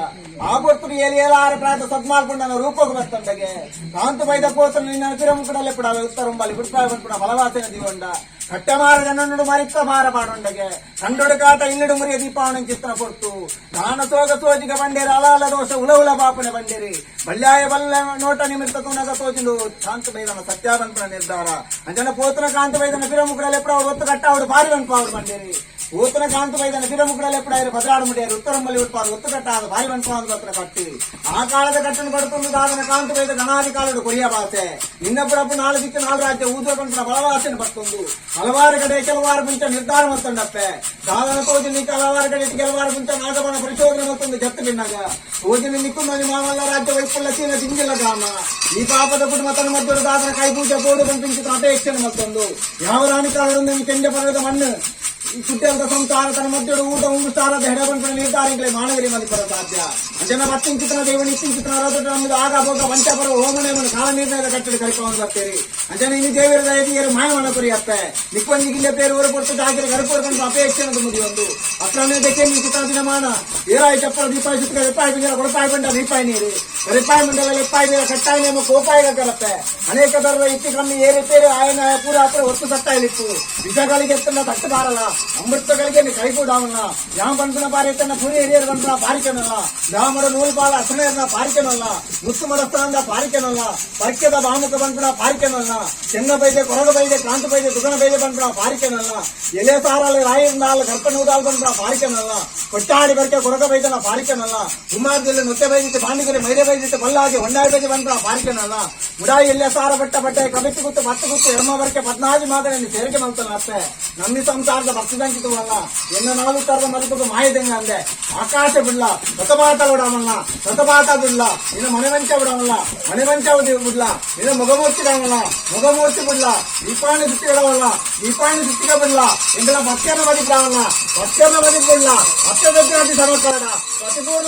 ಆ ಪೊರ್ತು ಎಲ್ಲಿ ಏಲಾರ ಪ್ರಾಂತ ಸದ್ಮಾಲ್ಕೊಂಡ ರೂಪಕ್ಕೆ ಬರ್ತಂಡಗೆ ಕಾಂತ ಬೈದ ಪೋತನ ನಿನ್ನ ತಿರಮುಕಡಲ್ಲೇ ಬಿಡಾವೆ ಉತ್ತರಂಬಲ್ಲಿ ಬಿಡ್ತಾ ಬಂದ್ಬಿಡ ಬಲವಾಸನ ದಿವಂಡ ಕಟ್ಟಮಾರ ಜನನುಡು ಮರಿತ್ತ ಮಾರ ಪಾಡೊಂಡಗೆ ಕಂಡೊಡು ಕಾಟ ಇಲ್ಲಿಡು ಮುರಿಯ ದೀಪಾವಳಿ ಚಿತ್ರ ಪೊರ್ತು ದಾನ ಸೋಗ ಸೋಜಿಗ ಬಂಡೇರಿ ಅಲಾಲ ದೋಷ ಉಲ ಪಾಪನೆ ಬಂಡೇರಿ ಬಲ್ಯಾಯ ಬಲ್ಲ ನೋಟ ನಿಮಿತ್ತ ತುನಗ ತೋಜಿಂದು ಕಾಂತ ಬೈದನ ಸತ್ಯಾವಂತನ ನಿರ್ಧಾರ ಅಂಜನ ಪೋತನ ಕಾಂತ ಬೈದನ ಪಿರಮುಕಡಲ್ಲಿ ಎಪ್ಪಡ ಒತ್ತು ಕಟ್ಟ ಅವಡು ಭಾರಿ ಬಂಪಾವರು ಬಂಡೇರಿ ಪೋತನ ಕಾಂತ ಬೈದನ ಪಿರಮುಕಡಲ್ಲಿ ಎಪ್ಪಡ ಭದ್ರಾಡು ಮುಡಿಯರು ಉತ್ತರಂಬಲ್ಲಿ ಉಟ್ಪಾರು ಒತ್ತು ಕಟ್ಟ ಆದ ಭಾರಿ ಬಂಪಾದ ಹತ್ರ ಕಟ್ಟಿ ಆ ಕಾಲದ ಕಟ್ಟನ್ನು ಪಡ್ಕೊಂಡು ದಾದನ ಕಾಂತ ಬೈದ ಗಣಾದಿ ಕಾಲಡು ಕೊರಿಯ ಭಾಷೆ ಇನ್ನೊಬ್ಬರಪ್ಪ ನಾಳು ದಿಕ್ಕ ನಾಳು ರಾಜ್ಯ ಊದ್ಕೊಂಡ ಬಲವಾಸನೆ ಬರ್ತೊಂದು ಹಲವಾರು ಕಡೆ ಕೆಲವಾರು ಮುಂಚೆ ನಿರ್ಧಾರ ಮತ್ತೊಂಡಪ್ಪೆ ಸಾಧನ ತೋಜಿನ ಹಲವಾರು ಕಡೆ ಕೆಲವಾರು ಮುಂಚೆ ನಾಗಮನ ಪರಿಶೋಧನೆ ಮತ್ತೊಂದು ಜತ್ತು ಬಿನ್ನಾಗ ತೋಜಿನ ನಿಕ್ಕುಂದು ಮಾಮಲ್ಲ ರಾಜ್ಯ ವೈಫಲ್ಯ ಚೀನ ತಿಂಗಿಲ್ಲ ಗ್ರಾಮ ಈ ಪಾಪದ ಕುಟುಂಬ ತನ್ನ ಮಧ್ಯದ ದಾದನ ಕೈ ಪೂಜೆ ಬೋರ್ಡು ಬಂದು ಅಪೇಕ್ಷಣೆ ಮತ್ತೊಂದು ಯಾವ ರಾಣಿಕಾಲರೊಂದು ಕೆಂಜ ಪರ್ವದ ಮಣ್ಣು ಈ ಕುಟ್ಟಿಯಂತ ಸಂಸಾರ ತನ್ನ ಮಧ್ಯದ ಊಟ ಉಂಡು ಸಾರದ ಹೆಡ ಬಂದ ನಿರ್ಧಾರಗಳೇ ಮಾನವರಿ ಮಲಿಪರ ಸಾಧ್ಯ ಅಂಜನ ಬತ್ತಿನ ಚಿತ್ರ ದೇವನ ಇತ್ತಿನ ಚಿತ್ರ ನಮ್ಮದು ಆಗ ಹೋಗ ಪಂಚಪರ ಹೋಮನೆ ಕಾಲ ನಿರ್ಣಯದ ಕಟ್ಟಡ ಕರಿಕೊಂಡು ಬರ್ತೀರಿ ಅಂಜನ ಇನ್ನು ದೇವರ ದಯದಿಯರು ಮಾಯವನ್ನ ಕುರಿಯಪ್ಪೆ ನಿಕ್ಕೊಂದಿಗಿಲ್ಲ ಪೇರು ಊರು ಕೊಟ್ಟು ಜಾಗಿರ ಕರ್ಕೊಂಡು ಅಪೇಕ್ಷಣೆ ತುಂಬಿ ಒಂದು ಅಕ್ರಮಕ್ಕೆ ಚಿತ್ರ ದಿನಮಾನ ಏರಾಯಿ ಚಪ್ಪಳ ದೀಪಾಯಿ ಚಿತ್ರ ರೂಪಾಯಿ ಬಿಂಜರ ಕೊಡಪಾಯಿ ಬಂಡ ದೀಪಾಯಿ ನೀರು रिपाई मंडल लिपाई कट्टाई ನೇಮ ಕೋಪಾಯಿಗ ಕರತ್ತೆ ಅನೇಕ ತರದ ಇತ್ತಿ ಕಮ್ಮಿ ಏರಿಪೇರಿ ಆಯನ ಪೂರ ಅಪ್ಪರ ಒತ್ತು ಸತ್ತಾಯಿಲಿತ್ತು ವಿಷಗಳಿಗೆ ಎತ್ತನ ತಟ್ಟು ಬಾರಲ್ಲ ಅಮೃತಗಳಿಗೆ ನೀ ಕೈ ಕೂಡಾವಲ್ಲ ಯಾವ ಬಂಧನ ಪಾರಿತನ ಪುರಿ ಹಿರಿಯರು ಬಂಧನ ಪಾರಿಕೆನಲ್ಲ ಗ್ರಾಮದ ನೂಲ್ಪಾಲ ಅಸನೆಯನ್ನ ಪಾರಿಕೆನಲ್ಲ ಮುತ್ತು ಮಡಸ್ಥಾನದ ಪಾರಿಕೆನಲ್ಲ ಪರ್ಕ್ಯದ ಬಾಮುಖ ಬಂಧನ ಪಾರಿಕೆನಲ್ಲ ಚೆನ್ನ ಬೈದೆ ಕೊರಗ ಬೈದೆ ಕ್ರಾಂತಿ ಬೈದೆ ದುಗಣ ಬೈದೆ ಬಂಧನ ಪಾರಿಕೆನಲ್ಲ ಎಲೆ ಸಾರಲ್ಲಿ ರಾಯಿಂದ ಕರ್ಪಣ ಉದಾಲ್ ಬಂಧನ ಪಾರಿಕೆನಲ್ಲ ಕೊಟ್ಟಾಡಿ ಬರ್ಕೆ ಕೊರಗ ಬೈದನ ಪಾರಿಕೆನಲ್ಲ ಹುಮ್ಮಾರ್ದಲ್ಲಿ ನೃತ್ಯ ಬೈದಿತ್ತು ಬಾಂಡಿಗರಿ ಮೈದೆ ಬೈದಿತ್ತು ಬಲ್ಲಾಗಿ ಹೊಂಡಾಡಿ ಬೈದೆ ಬಂಧನ ಪಾರಿಕೆನಲ್ಲ ಮುಡಾಯಿ ಎಲ್ಲೇ ಸಾರ ಬಟ್ಟ ಬಟ್ಟೆ ಕಬಿತ್ತು ಗುತ್ತು ಬತ್ತು ಗುತ್ತು ಎರ್ಮ ಬರ್ಕೆ 14 ಮಾತ್ರ ನೀನು ಸೇರಿಕೆ ಮಾಡ್ತಾನೆ ಅಷ್ಟೇ ನಮ್ಮಿ ಸಂಸಾರದ ಭಕ್ತಿದಂಕಿತವಲ್ಲ ಎನ್ನ 4 ತರದ ಮದುಕು ಮಾಯದಂಗ ಅಂದೆ ಆಕಾಶ ಬಿಡ್ಲ ಸತಪಾತ ಬಿಡಮಲ್ಲ ಸತಪಾತ ಬಿಡ್ಲ ಇನ್ನು ಮನೆವಂಚ ಬಿಡಮಲ್ಲ ಮನೆವಂಚ ಬಿಡ್ಲ ಇನ್ನು ಮುಖಮೂರ್ತಿಡಮಲ್ಲ ಮುಖಮೂರ್ತಿ ಬಿಡ್ಲ ದೀಪಾಣಿ ಸುತ್ತಿ ಬಿಡವಲ್ಲ ದೀಪಾಣಿ ಸುತ್ತಿಗೆ ಬಿಡ್ಲ ಎಂಗಳ ಭಕ್ತನ ಮದಿಬಿಡವಲ್ಲ ಭಕ್ತನ ಮದಿಬಿಡ್ಲ ಅತ್ಯಗತಿ ಸರ್ವಕಾರಣ ಪ್ರತಿಪೂರ್ಣ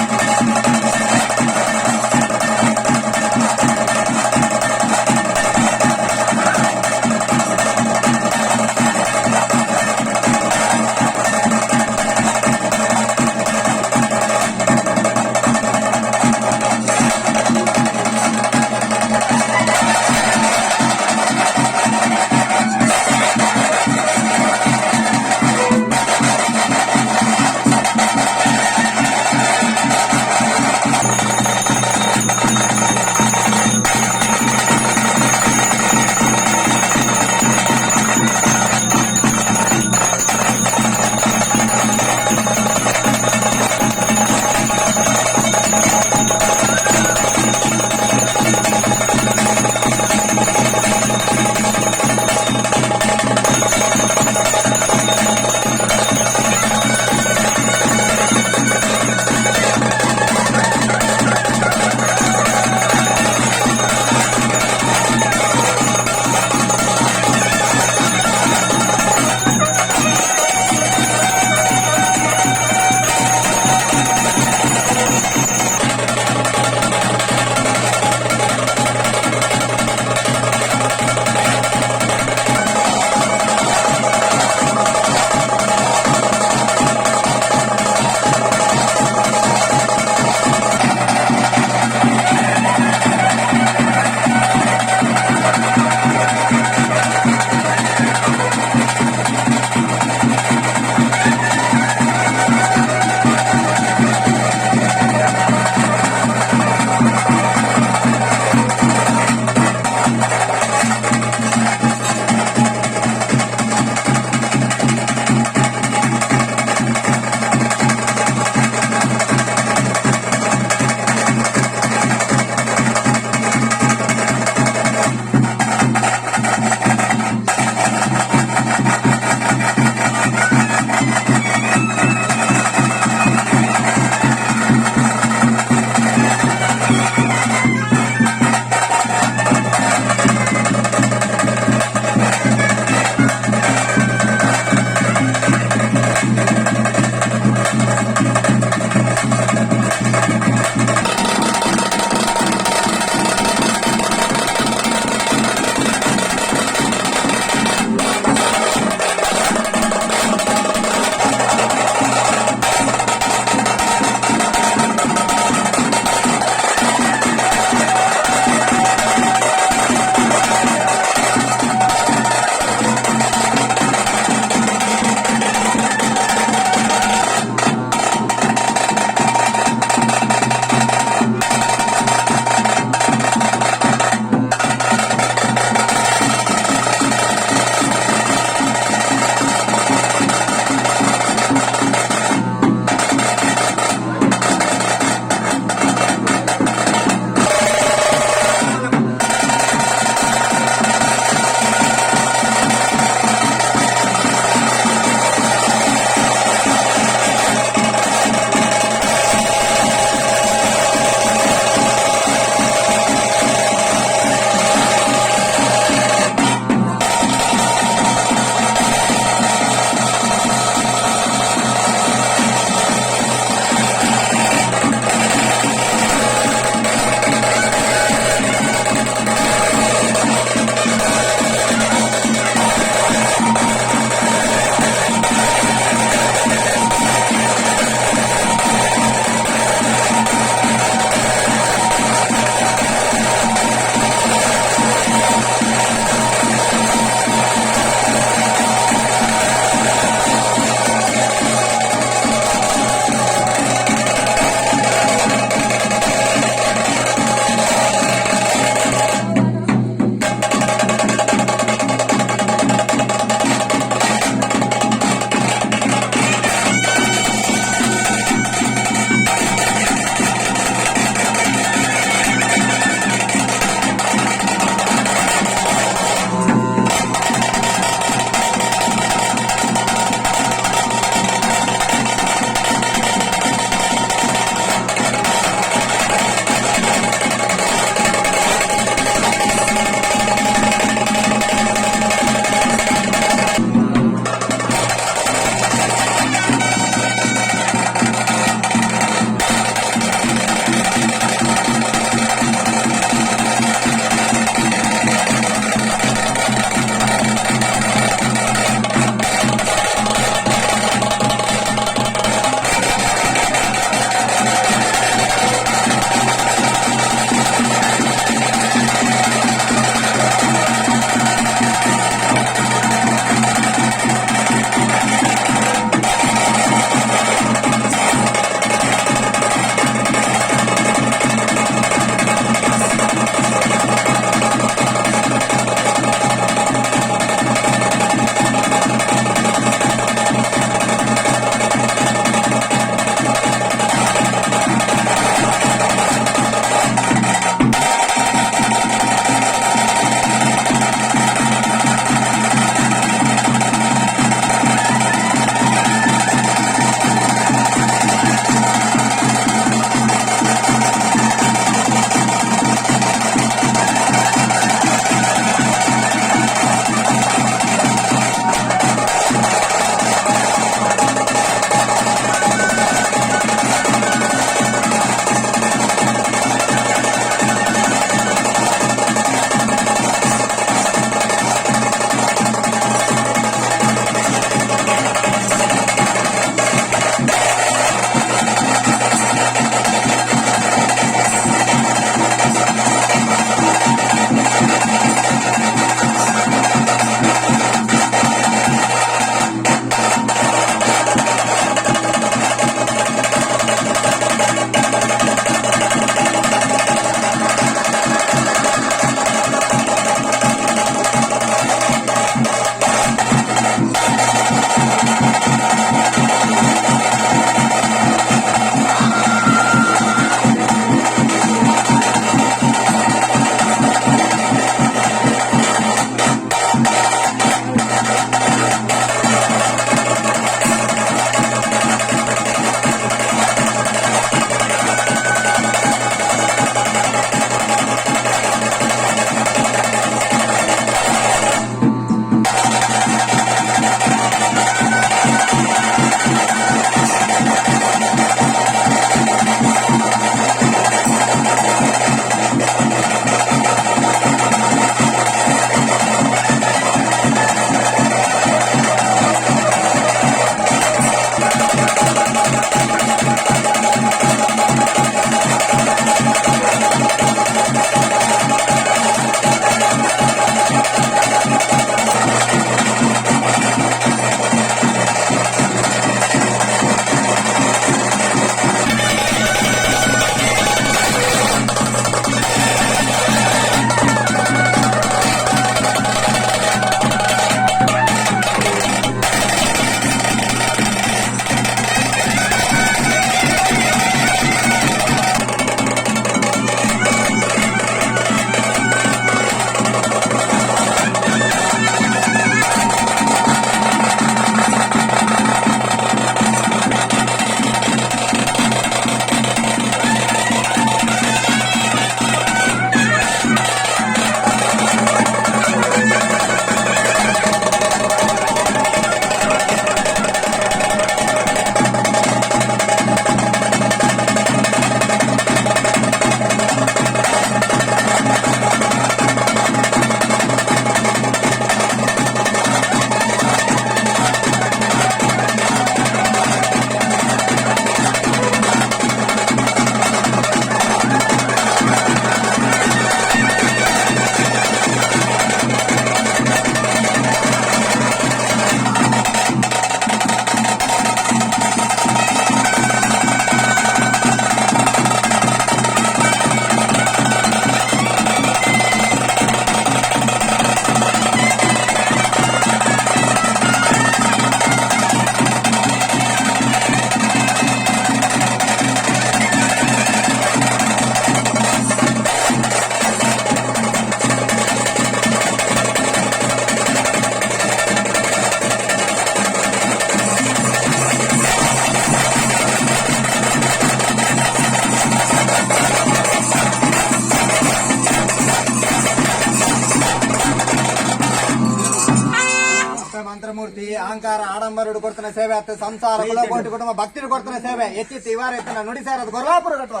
ಅಮರುಡು ಕೊಡ್ತಾನೆ ಸೇವೆ ಆತ ಸಂಸಾರ ಕುಲಕೋಟಿ ಕುಟುಂಬ ಭಕ್ತಿರು ಕೊಡ್ತಾನೆ ಸೇವೆ ಎತ್ತಿತ್ತು ಇವಾರ ಎತ್ತಿನ ನುಡಿ ಸೇರದು ಕೊಲ್ಲಾಪುರ ಕಟ್ಟುವ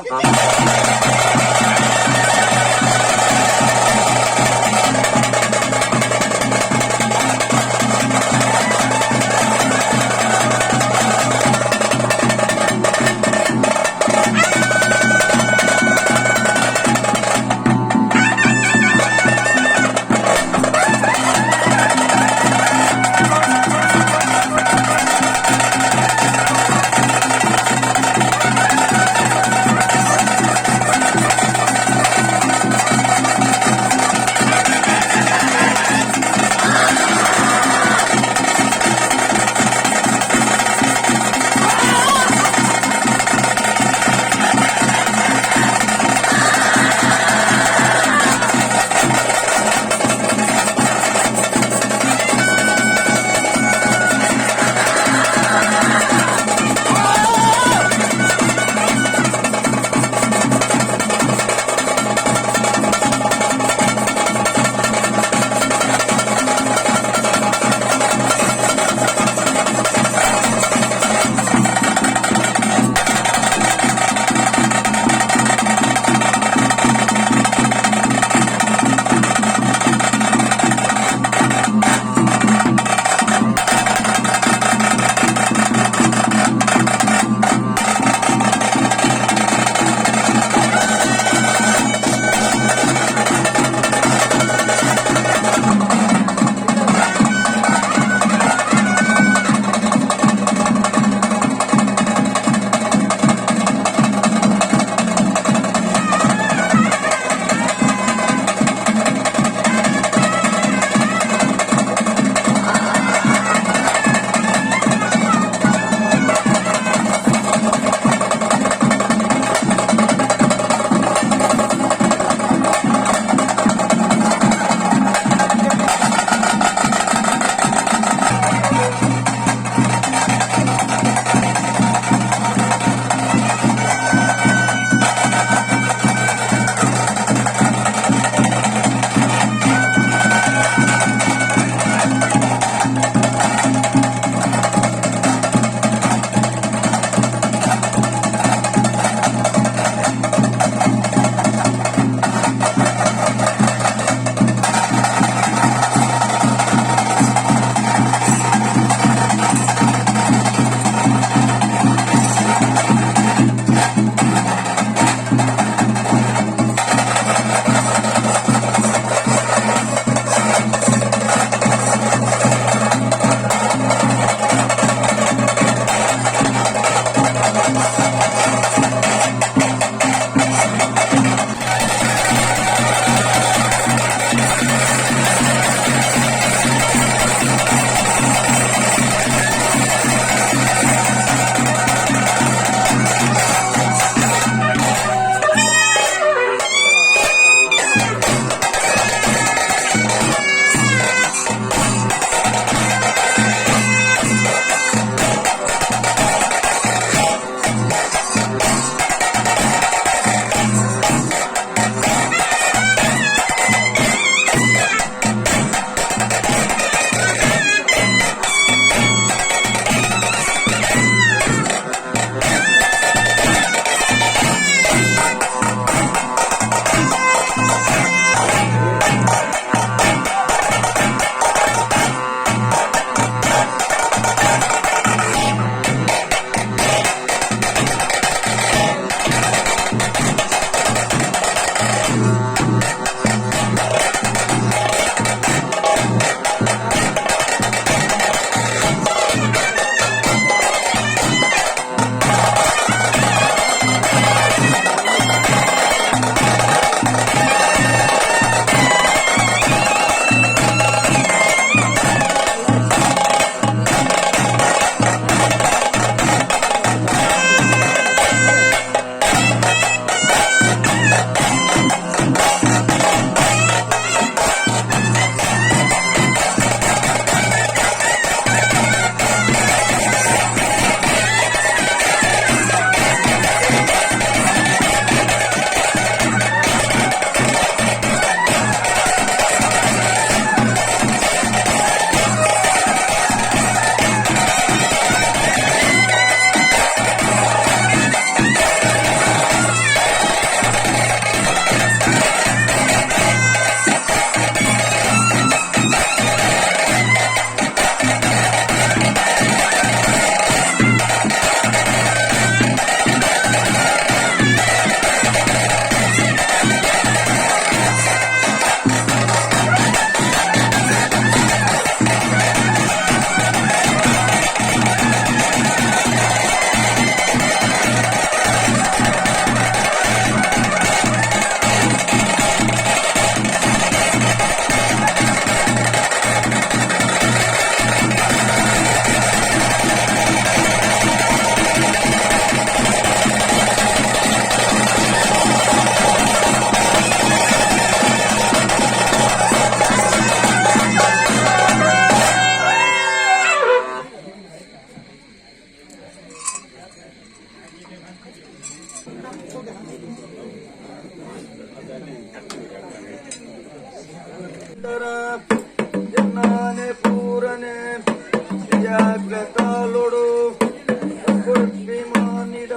മാനിട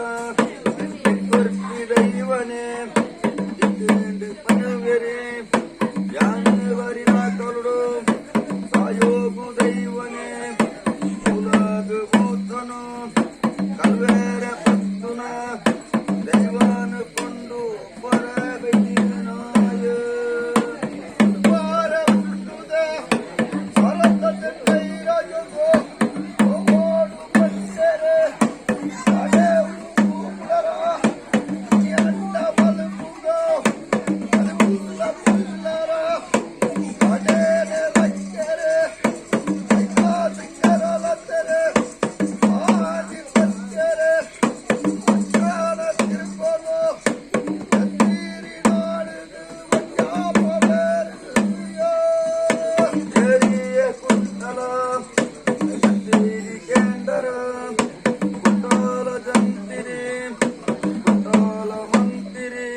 ദൈവനെ പനുവരെ വരിനാക്കളോട് സായോഗു ദൈവനെ ഉലക് മൂത്തനു കൽവേര പത്തുന ദൈവാന് കൊണ്ടു പരബൈനായ പാരമുണ്ടുദേ സ്വരത്തത്തെ രാജഗോ ഓമോಡು ಬಂದರೆ ಅಡೆ ಉಪ್ಪುಲರ ಎಂತ ಬಲುಗುದೋ ಬಲುಗುಲ್ಲ ಪುಲ್ಲರ ಅಡೆನೆ ಲಕ್ಕರೆ ಐಕಾದಿಕರಲತ್ತರೆ ಆದಿ ಪತ್ಯರೆ ಅಚ್ಚಾನ ತಿರುಕೋನು ಎತ್ತೀರಿ ನಾಡುದು ವಜ್ಜಾಪವೇರುಯೋ ಎರಿಯ ಕುಂತಲ ಎತ್ತೀರಿ ಕೇಂದರ ಕುಂಟಾಲ ಜಂತಿರಿ ಕುಂಟಾಲ ಮಂತಿರಿ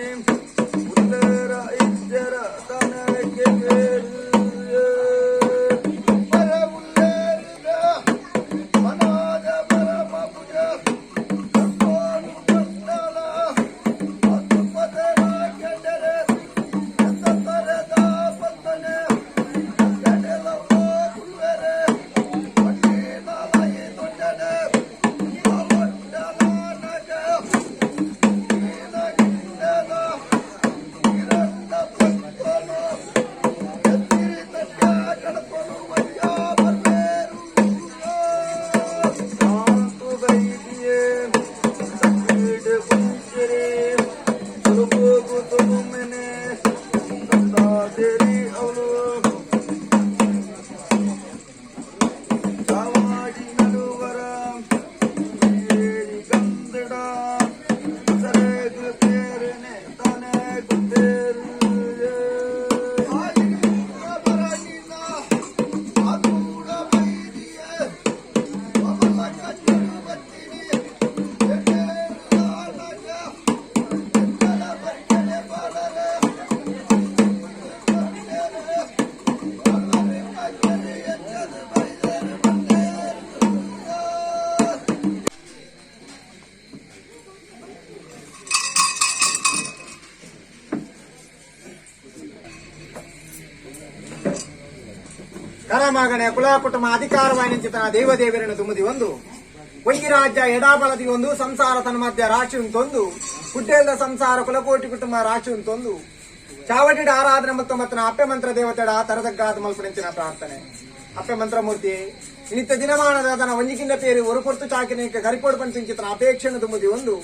ಉಲ್ಲರ ಇಜ್ಜರ ತನಕ್ಕೆ ಪರ ಉಲ್ಲೇರಿದ ಮನಾದ ಪರಮ ಭುಜ ಕರ್ಕೋನು ಕಂಡಲ ಹತ್ತು ಪದರ ಕೆಡರೆ ಎತ್ತ ತರದ ಪತ್ತನೆ ಕೆಡಲವೋ ಕುಲ್ವರೆ ಪಟ್ಟಿನ ಲೈ ತೊಂಡನೆ ಅವಟ್ಟಲ ನಗ ನೀನ ಗಿಂಡನ ಇರಣ್ಣ ಪತ್ತನು ಎತ್ತಿರಿ ತಟ್ಟ ಕಡಪನು ವಜ್ಜ ಬರ್ಬೇರು ಸಾಂತು ಬೈದಿಯೇ ಸಕ್ಕಿಡ್ ಕುಂಚಿರೆ ತುಳುಬೂಗು ತುಳುಮೆನೆ ತಂದಾದೇರಿ ಅವಳು ಕಾವಾಡಿ ನಡುವರ ಏರಿ ಗಂಧಡ ಸರೇಗು ತೇರನೆ ತನೆಗು ತೇರು ಬರಗಿನ ಅದೂಡ ಬೈದಿಯೇ ಅವಳ ಕಚ್ಚಲು ಬತ್ತಿನಿ ಎದ್ದೇರು ನಾನಗ ಎತ್ತಲ ಬರ್ತನೆ ಬಾಳರೆ ಬರ್ತನೆ ಕಚ್ಚಲೆ ಎಚ್ಚದು ಬೈದರೆ ಬಂದೇರು ಕರಮಗನೆ ಕುಲ ಕುಟುಂಬ ಅಧಿಕಾರವಾಯಿನ ದೇವದೇವರನ್ನು ತುಮದಿ ಒಂದು ಒಯ್ಗಿ ರಾಜ್ಯ ಎಡಾಬಲದಿ ಒಂದು ಸಂಸಾರ ತನ್ನ ಮಧ್ಯ ರಾಶಿ ಉಂಟೊಂದು ಹುಟ್ಟೆಲ್ದ ಸಂಸಾರ ಕುಲಕೋಟಿ ಕುಟುಂಬ ರಾಶಿ ಉಂಟೊಂದು ಚಾವಟಿಡ ಆರಾಧನೆ ಮತ್ತು ಅಪ್ಪೆ ಮಂತ್ರ ದೇವತೆಡ ತರದಗ್ಗಾದ ಮಲ್ಪಡಿಂಚಿನ ಪ್ರಾರ್ಥನೆ ಅಪ್ಪೆ ಮಂತ್ರಮೂರ್ತಿ ನಿತ್ಯ ದಿನಮಾನದ ತನ್ನ ಒಂಜಿಕಿಂದ ಪೇರಿ ಒಂದು ಪೊರ್ತು ಚಾಕಿನಿಕ ಗರಿಪೋಡು ಪಂಚಿನ ಅಪೇಕ್ಷೆಯನ್ನು ತುಂಬುದಿ ಒಂದು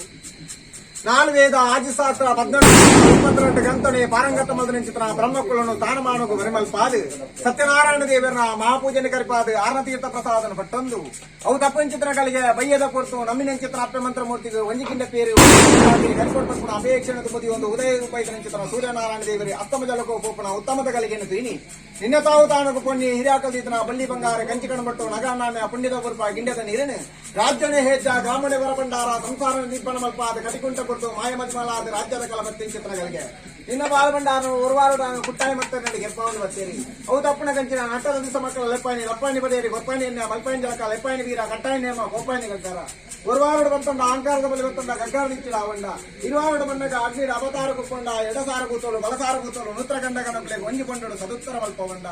ನಾಲ್ ವೇದ ಆದಿಶಾಸ್ತ್ರ 18 ಗಂಟನೆ ಪಾರಂಗತ ಮೊದಲಿನ ಚಿತ್ರ ಬ್ರಹ್ಮಕುಲನು ತಾನು ಮಾಡೋದು ಬರಿಮಲ್ಪಾದು ಸತ್ಯನಾರಾಯಣ ದೇವರನ ಮಹಾಪೂಜನೆ ಕರಿಪಾದು ಆರ್ನತೀರ್ಥ ಪ್ರಸಾದನ ಪಟ್ಟೊಂದು ಅವು ತಪ್ಪನ ಚಿತ್ರಗಳಿಗೆ ಬಯ್ಯದ ಕೊಡ್ತು ನಮ್ಮಿನ ಚಿತ್ರ ಅಪ್ಪೆ ಮಂತ್ರಮೂರ್ತಿಗೆ ಒಂಜಿಕಿಂದ ಪೇರಿ ಗರಿಪೋಡು ಪಂಚಿನ ಅಪೇಕ್ಷೆಯನ್ನು ತುಂಬುದಿ ಒಂದು ಉದಯ ರೂಪಾಯಿನ ಚಿತ್ರ ಸೂರ್ಯನಾರಾಯಣ ದೇವರಿ ಅಸ್ತಮ ಜಲಕೋ ಪೋಪನ ಉತ್ತಮದ ಗಳಿಗೆಯನ್ನು ತೀನಿ ನಿನ್ನ ತಾವು ತಾನು ಪೊನ್ನಿ ಹಿರಿಯಾಕಲ್ದಿನ ಬಳ್ಳಿ ಬಂಗಾರ ಕಂಚಿ ಕಣಬಟ್ಟು ನಗಾನಾಮೆ ಪುಣ್ಯದ ಗುರುಪ ಗಿಂಡದ ನೀರನೆ ರಾಜ್ಯನೇ ಹೆಜ್ಜ ಗ್ರಾಮಣೆ ಬರಬಂಡಾರ ಸಂಸಾರ ನಿಪ್ಪನ ಮಲ್ಪಾದ ಕಟಿಕುಂಟ ಕೊಟ್ಟು ಮಾಯ ಮಜ್ಮಲಾದ ರಾಜ್ಯದ ಕಲಬತ್ತಿ ಚಿತ್ರಗಳಿಗೆ ನಿನ್ನ ಬಾಲಭಂಡಾರ ಒರವಾರು ಕುಟ್ಟಾಯಿ ಮತ್ತೆ ನನಗೆ ಎಪ್ಪಾವನ್ನು ಬರ್ತೇರಿ ಅವು ತಪ್ಪಣ ಕಂಚಿನ ನಟ್ಟದ ದಿವಸ ಮಕ್ಕಳ ಲೆಪ್ಪಾಣಿ ಲಪ್ಪಾಣಿ ಬದೇರಿ ಗೊಪ್ಪಾಣಿ ಎನ್ನ ಮಲ್ಪಾಣಿ ಜಲಕ ಲೆಪ್ಪಾಣಿ ವೀರ ಕಟ್ಟಾಯಿ ನೇಮ ಗೋಪಾಣಿ ಗಂಗಾರ ಒರವಾರು ಬಂತಂಡ ಅಹಂಕಾರದ ಬಲಿ ಬಂತಂಡ ಗಗ್ಗಾರ ನಿಚ್ಚಿಲ ಅವಂಡ ಇರುವಾರು ಬಂದಾಗ ಅಗ್ನಿರ ಅವತಾರ ಕುಪ್ಪಂಡ ಎಡಸಾರ ಕೂತೋಳು ಬಲಸಾರ ಕೂತೋಳು ನೂತ್ರ ಗಂಡ ಗಣಪಲೆ ಒಂಜಿಕೊಂಡಳು ಸದುತ್ತರ ಮಲ್ಪವಂಡ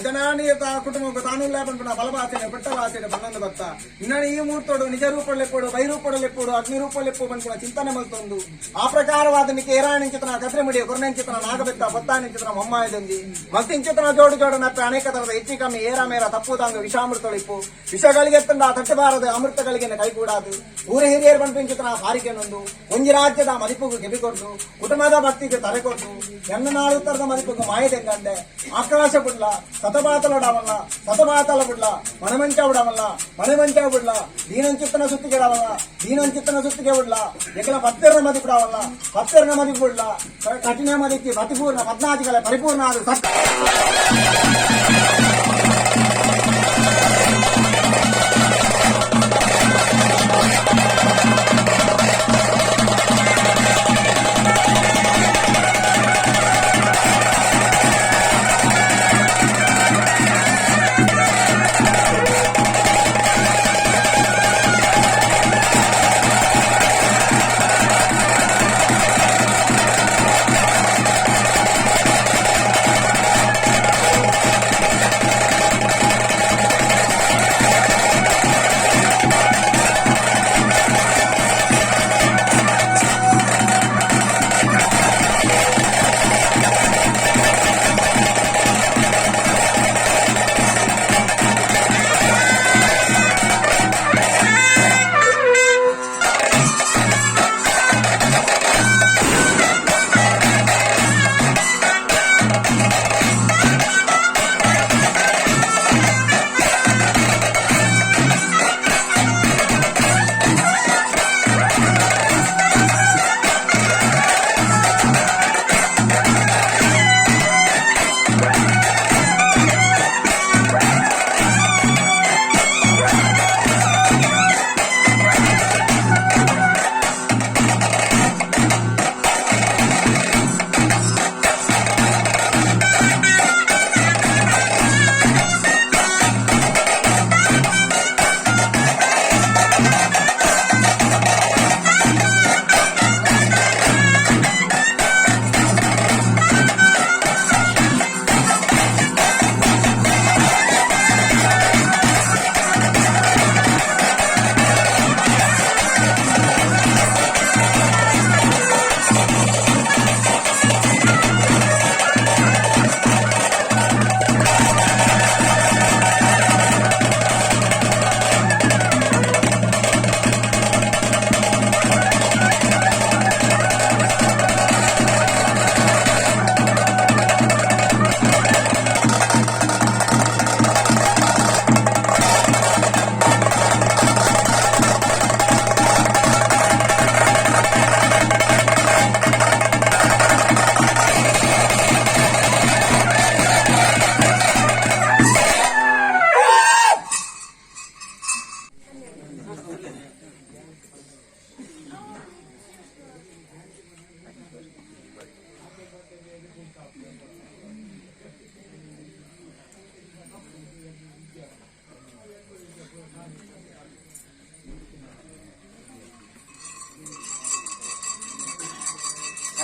ಜನನೀಯತ ಕುಟುಂಬ ತಾನುಲ್ಲ ಬಂಡ ಬಲವಾಸನೆ ಪಟ್ಟವಾಸನೆ ಬಣ್ಣದ ಭತ್ತ ಇನ್ನ ಈ ಮೂರ್ತೋಡು ನಿಜ ರೂಪಲೆಪ್ಪೋಡು ಬೈರೂಪಡಲೆಪ್ಪೋಡು ಅಗ್ನಿ ರೂಪಲೆಪ್ಪು ಬಂದ್ಕೊಂಡ ಚಿಂತನೆ ಮಲ್ತೊಂದು ಆ ಪ್ರಕಾರವಾದ ನಿಕ್ಕೆ ಏರಾಣಿ ಚಿತ್ರನ ಕತ್ರೆ ಮುಡಿಯ ಕೊರ್ನೆನ್ ಚಿತ್ರನ ನಾಗಬೆತ್ತ ಬತ್ತಾನಿ ಚಿತ್ರ ಮೊಮ್ಮಾಯದೊಂದಿ ಮತ್ತಿನ ಚಿತ್ರನ ಜೋಡು ಜೋಡು ನಪ್ಪೆ ಅನೇಕ ತರದ ಹೆಚ್ಚಿ ಕಮ್ಮಿ ಏರ ಮೇರ ತಪ್ಪುದಾಂಗ ವಿಷಾಮೃತಳಿಪ್ಪು ವಿಷಗಳಿಗೆ ತಂಡ ತಟ್ಟಬಾರದು ಅಮೃತಗಳಿಗೆ ಕೈಗೂಡಾದು ಊರ ಹಿರಿಯರು ಬಂಪಿನ ಚಿತ್ರ ಹಾರಿಕೆನೊಂದು ಒಂಜಿ ರಾಜ್ಯದ ಮದಿಪುಗೂ ಗೆಬಿಕೊಟ್ಟು ಕುಟುಂಬದ ಭಕ್ತಿಗೆ ತಲೆ ಕೊಟ್ಟು ಎನ್ನ ನಾಳುತ್ತರದ ಮದಿಪುಗೂ ಮಾಯದೆಂಗಂಡೆ ಆಕಾಶ ಬಿಡ್ಲ ಸತಪಾತಲೋಡವಲ್ಲ ಸತಪಾತಲ ಬಿಡ್ಲ ಮನೆಮಂಚ ಬಿಡವಲ್ಲ ಮನೆಮಂಚ ಬಿಡ್ಲ ದೀನಂಚಿತ್ತನ ಸುತ್ತಿಗೆ ಇಡವಲ್ಲ ದೀನಂಚಿತ್ತನ ಸುತ್ತಿಗೆ ಬಿಡ್ಲ ಎಕಲ ಪತ್ತೆರನ ಮದಿ ಬಿಡವಲ್ಲ ಪತ್ತೆರನ ಮದಿ ಬಿಡ್ಲ ಕಠಿಣ ಮದಿಕ್ಕೆ ಪ್ರತಿಪೂರ್ಣ 14 ಪರಿಪೂರ್ಣ ಆದ ಸತ್ತ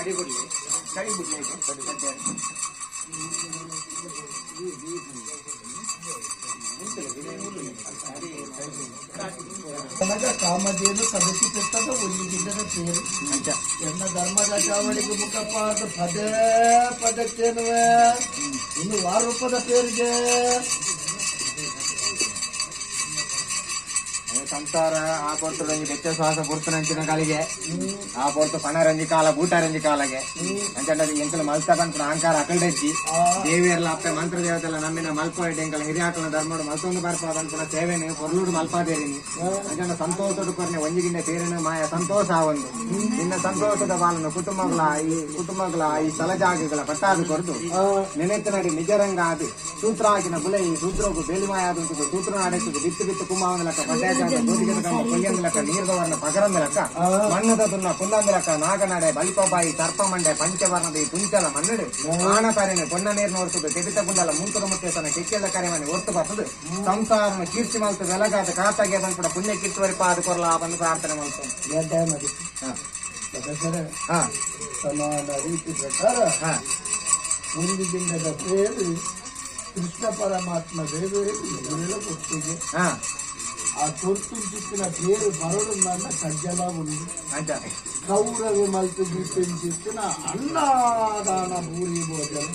ಕಡಿ ಬಿಡ್ಲಿ ಕಾಮಧೇನು ಕದಕಿ ತೆತ್ತದ ಒಂದು ಗಿಡದ ಸೇರಿ ಎನ್ನ ಧರ್ಮದ ಚಾವಡಿಗೆ ಮುಖಪಾದ ಪದೇ ಪದಕ್ಕೇನುವೆ ಇನ್ನು ವಾರೂಪದ ಪೇರಿಗೆ ಸಂಸಾರ ಆ ಪೊರ್ತು ರಂಜಿ ಬೆಚ್ಚ ಶ್ವಾಸ ಪುರ್ತನಂಚಿನ ಕಾಲಿಗೆ ಆ ಪೊರ್ತು ಪಣ ರಂಜಿ ಕಾಲ ಬೂಟ ರಂಜಿ ಕಾಲಗೆ ಅಂಚಂಡ ಎಂಕಲ ಮಲ್ತಕಂತ ಅಹಂಕಾರ ಅಕಲ್ಡೆಚ್ಚಿ ದೇವಿಯರ್ಲ ಅಪ್ಪೆ ಮಂತ್ರ ದೇವತೆಲ್ಲ ನಮ್ಮಿನ ಮಲ್ಪ ಎಂಕಲ ಹಿರಿಯಾಕಲ ಧರ್ಮಡು ಮಲ್ತೊಂದು ಬರ್ಪಾದನ್ಪುನ ಸೇವೆನೆ ಪೊರ್ಲುಡು ಮಲ್ಪಾದೇರಿನಿ ಅಂಚಂಡ ಸಂತೋಷದ ಕೊರ್ನೆ ಒಂಜಿಗಿಂದ ಸೇರಿನ ಮಾಯ ಸಂತೋಷ ಒಂದು ಇನ್ನ ಸಂತೋಷದ ಬಾಲನು ಕುಟುಂಬಗಳ ಈ ಸ್ಥಳಜಾಗಗಳ ಪಟ್ಟಾದು ಕೊರದು ನೆನೆತ್ತಿನಡಿ ನಿಜರಂಗ ಅದು ಸೂತ್ರ ಹಾಕಿನ ಬುಲೆ ಈ ಸೂತ್ರಕ್ಕೂ ಬೇಲಿಮಾಯ ಆದಂತದ್ದು ಸೂತ್ರ ನಡೆಸುದು ಬಿತ್ತು ಬಿತ್ತು ಕುಂಭಾವನ ಲೆಕ್ಕ ಪಟ್ಟಾಜ ಕೊಯ್ಯಂದ ಲೆಕ್ಕ ನೀರ್ದವರ್ಣ ಪಗರಂದ ಲೆಕ್ಕ ಮಣ್ಣದ ತುನ್ನ ಕುಂದಂದ ಲೆಕ್ಕ ನಾಗನಡೆ ಬಲಿಪಬಾಯಿ ಸರ್ಪಮಂಡೆ ಪಂಚವರ್ಣದ ಈ ಪುಂಚಲ ಮನ್ನಡೆ ಆಣತಾರಿನ ಪೊನ್ನ ನೀರು ನೋಡ್ತದೆ ತೆಬಿತ ಕುಂಡಲ ಮುಂತದ ಮುತ್ತೇತನ ಕೆಕ್ಕೆಲ್ಲ ಕರೆಮನೆ ಹೊರ್ತು ಬರ್ತದೆ ಸಂಸಾರನ ಕೀರ್ತಿ ಮಲ್ತು ಬೆಳಗಾದ ಕಾತಾಗೆ ಬಂದ್ಬಿಡ ಪುಣ್ಯ ಕಿತ್ತುವರಿಪ ಅದು ಕೊರಲ ಬಂದು ಪ್ರಾರ್ಥನೆ ಮಾಡ್ತಾನೆ ಸಮಾನ ರೀತಿ ಪ್ರಕಾರ ಒಂದು ದಿನದ ಪೇರು ಕೃಷ್ಣ ಪರಮಾತ್ಮ ದೇವರು ಕೊಟ್ಟಿಗೆ ಆ ತೊಟ್ಟು ಚಿತ್ತಿನ పేరు బరుడున్న సజ్జలా ఉంది కౌరవ మల్తు చూపించిన అన్నదాన భూరి భోజనం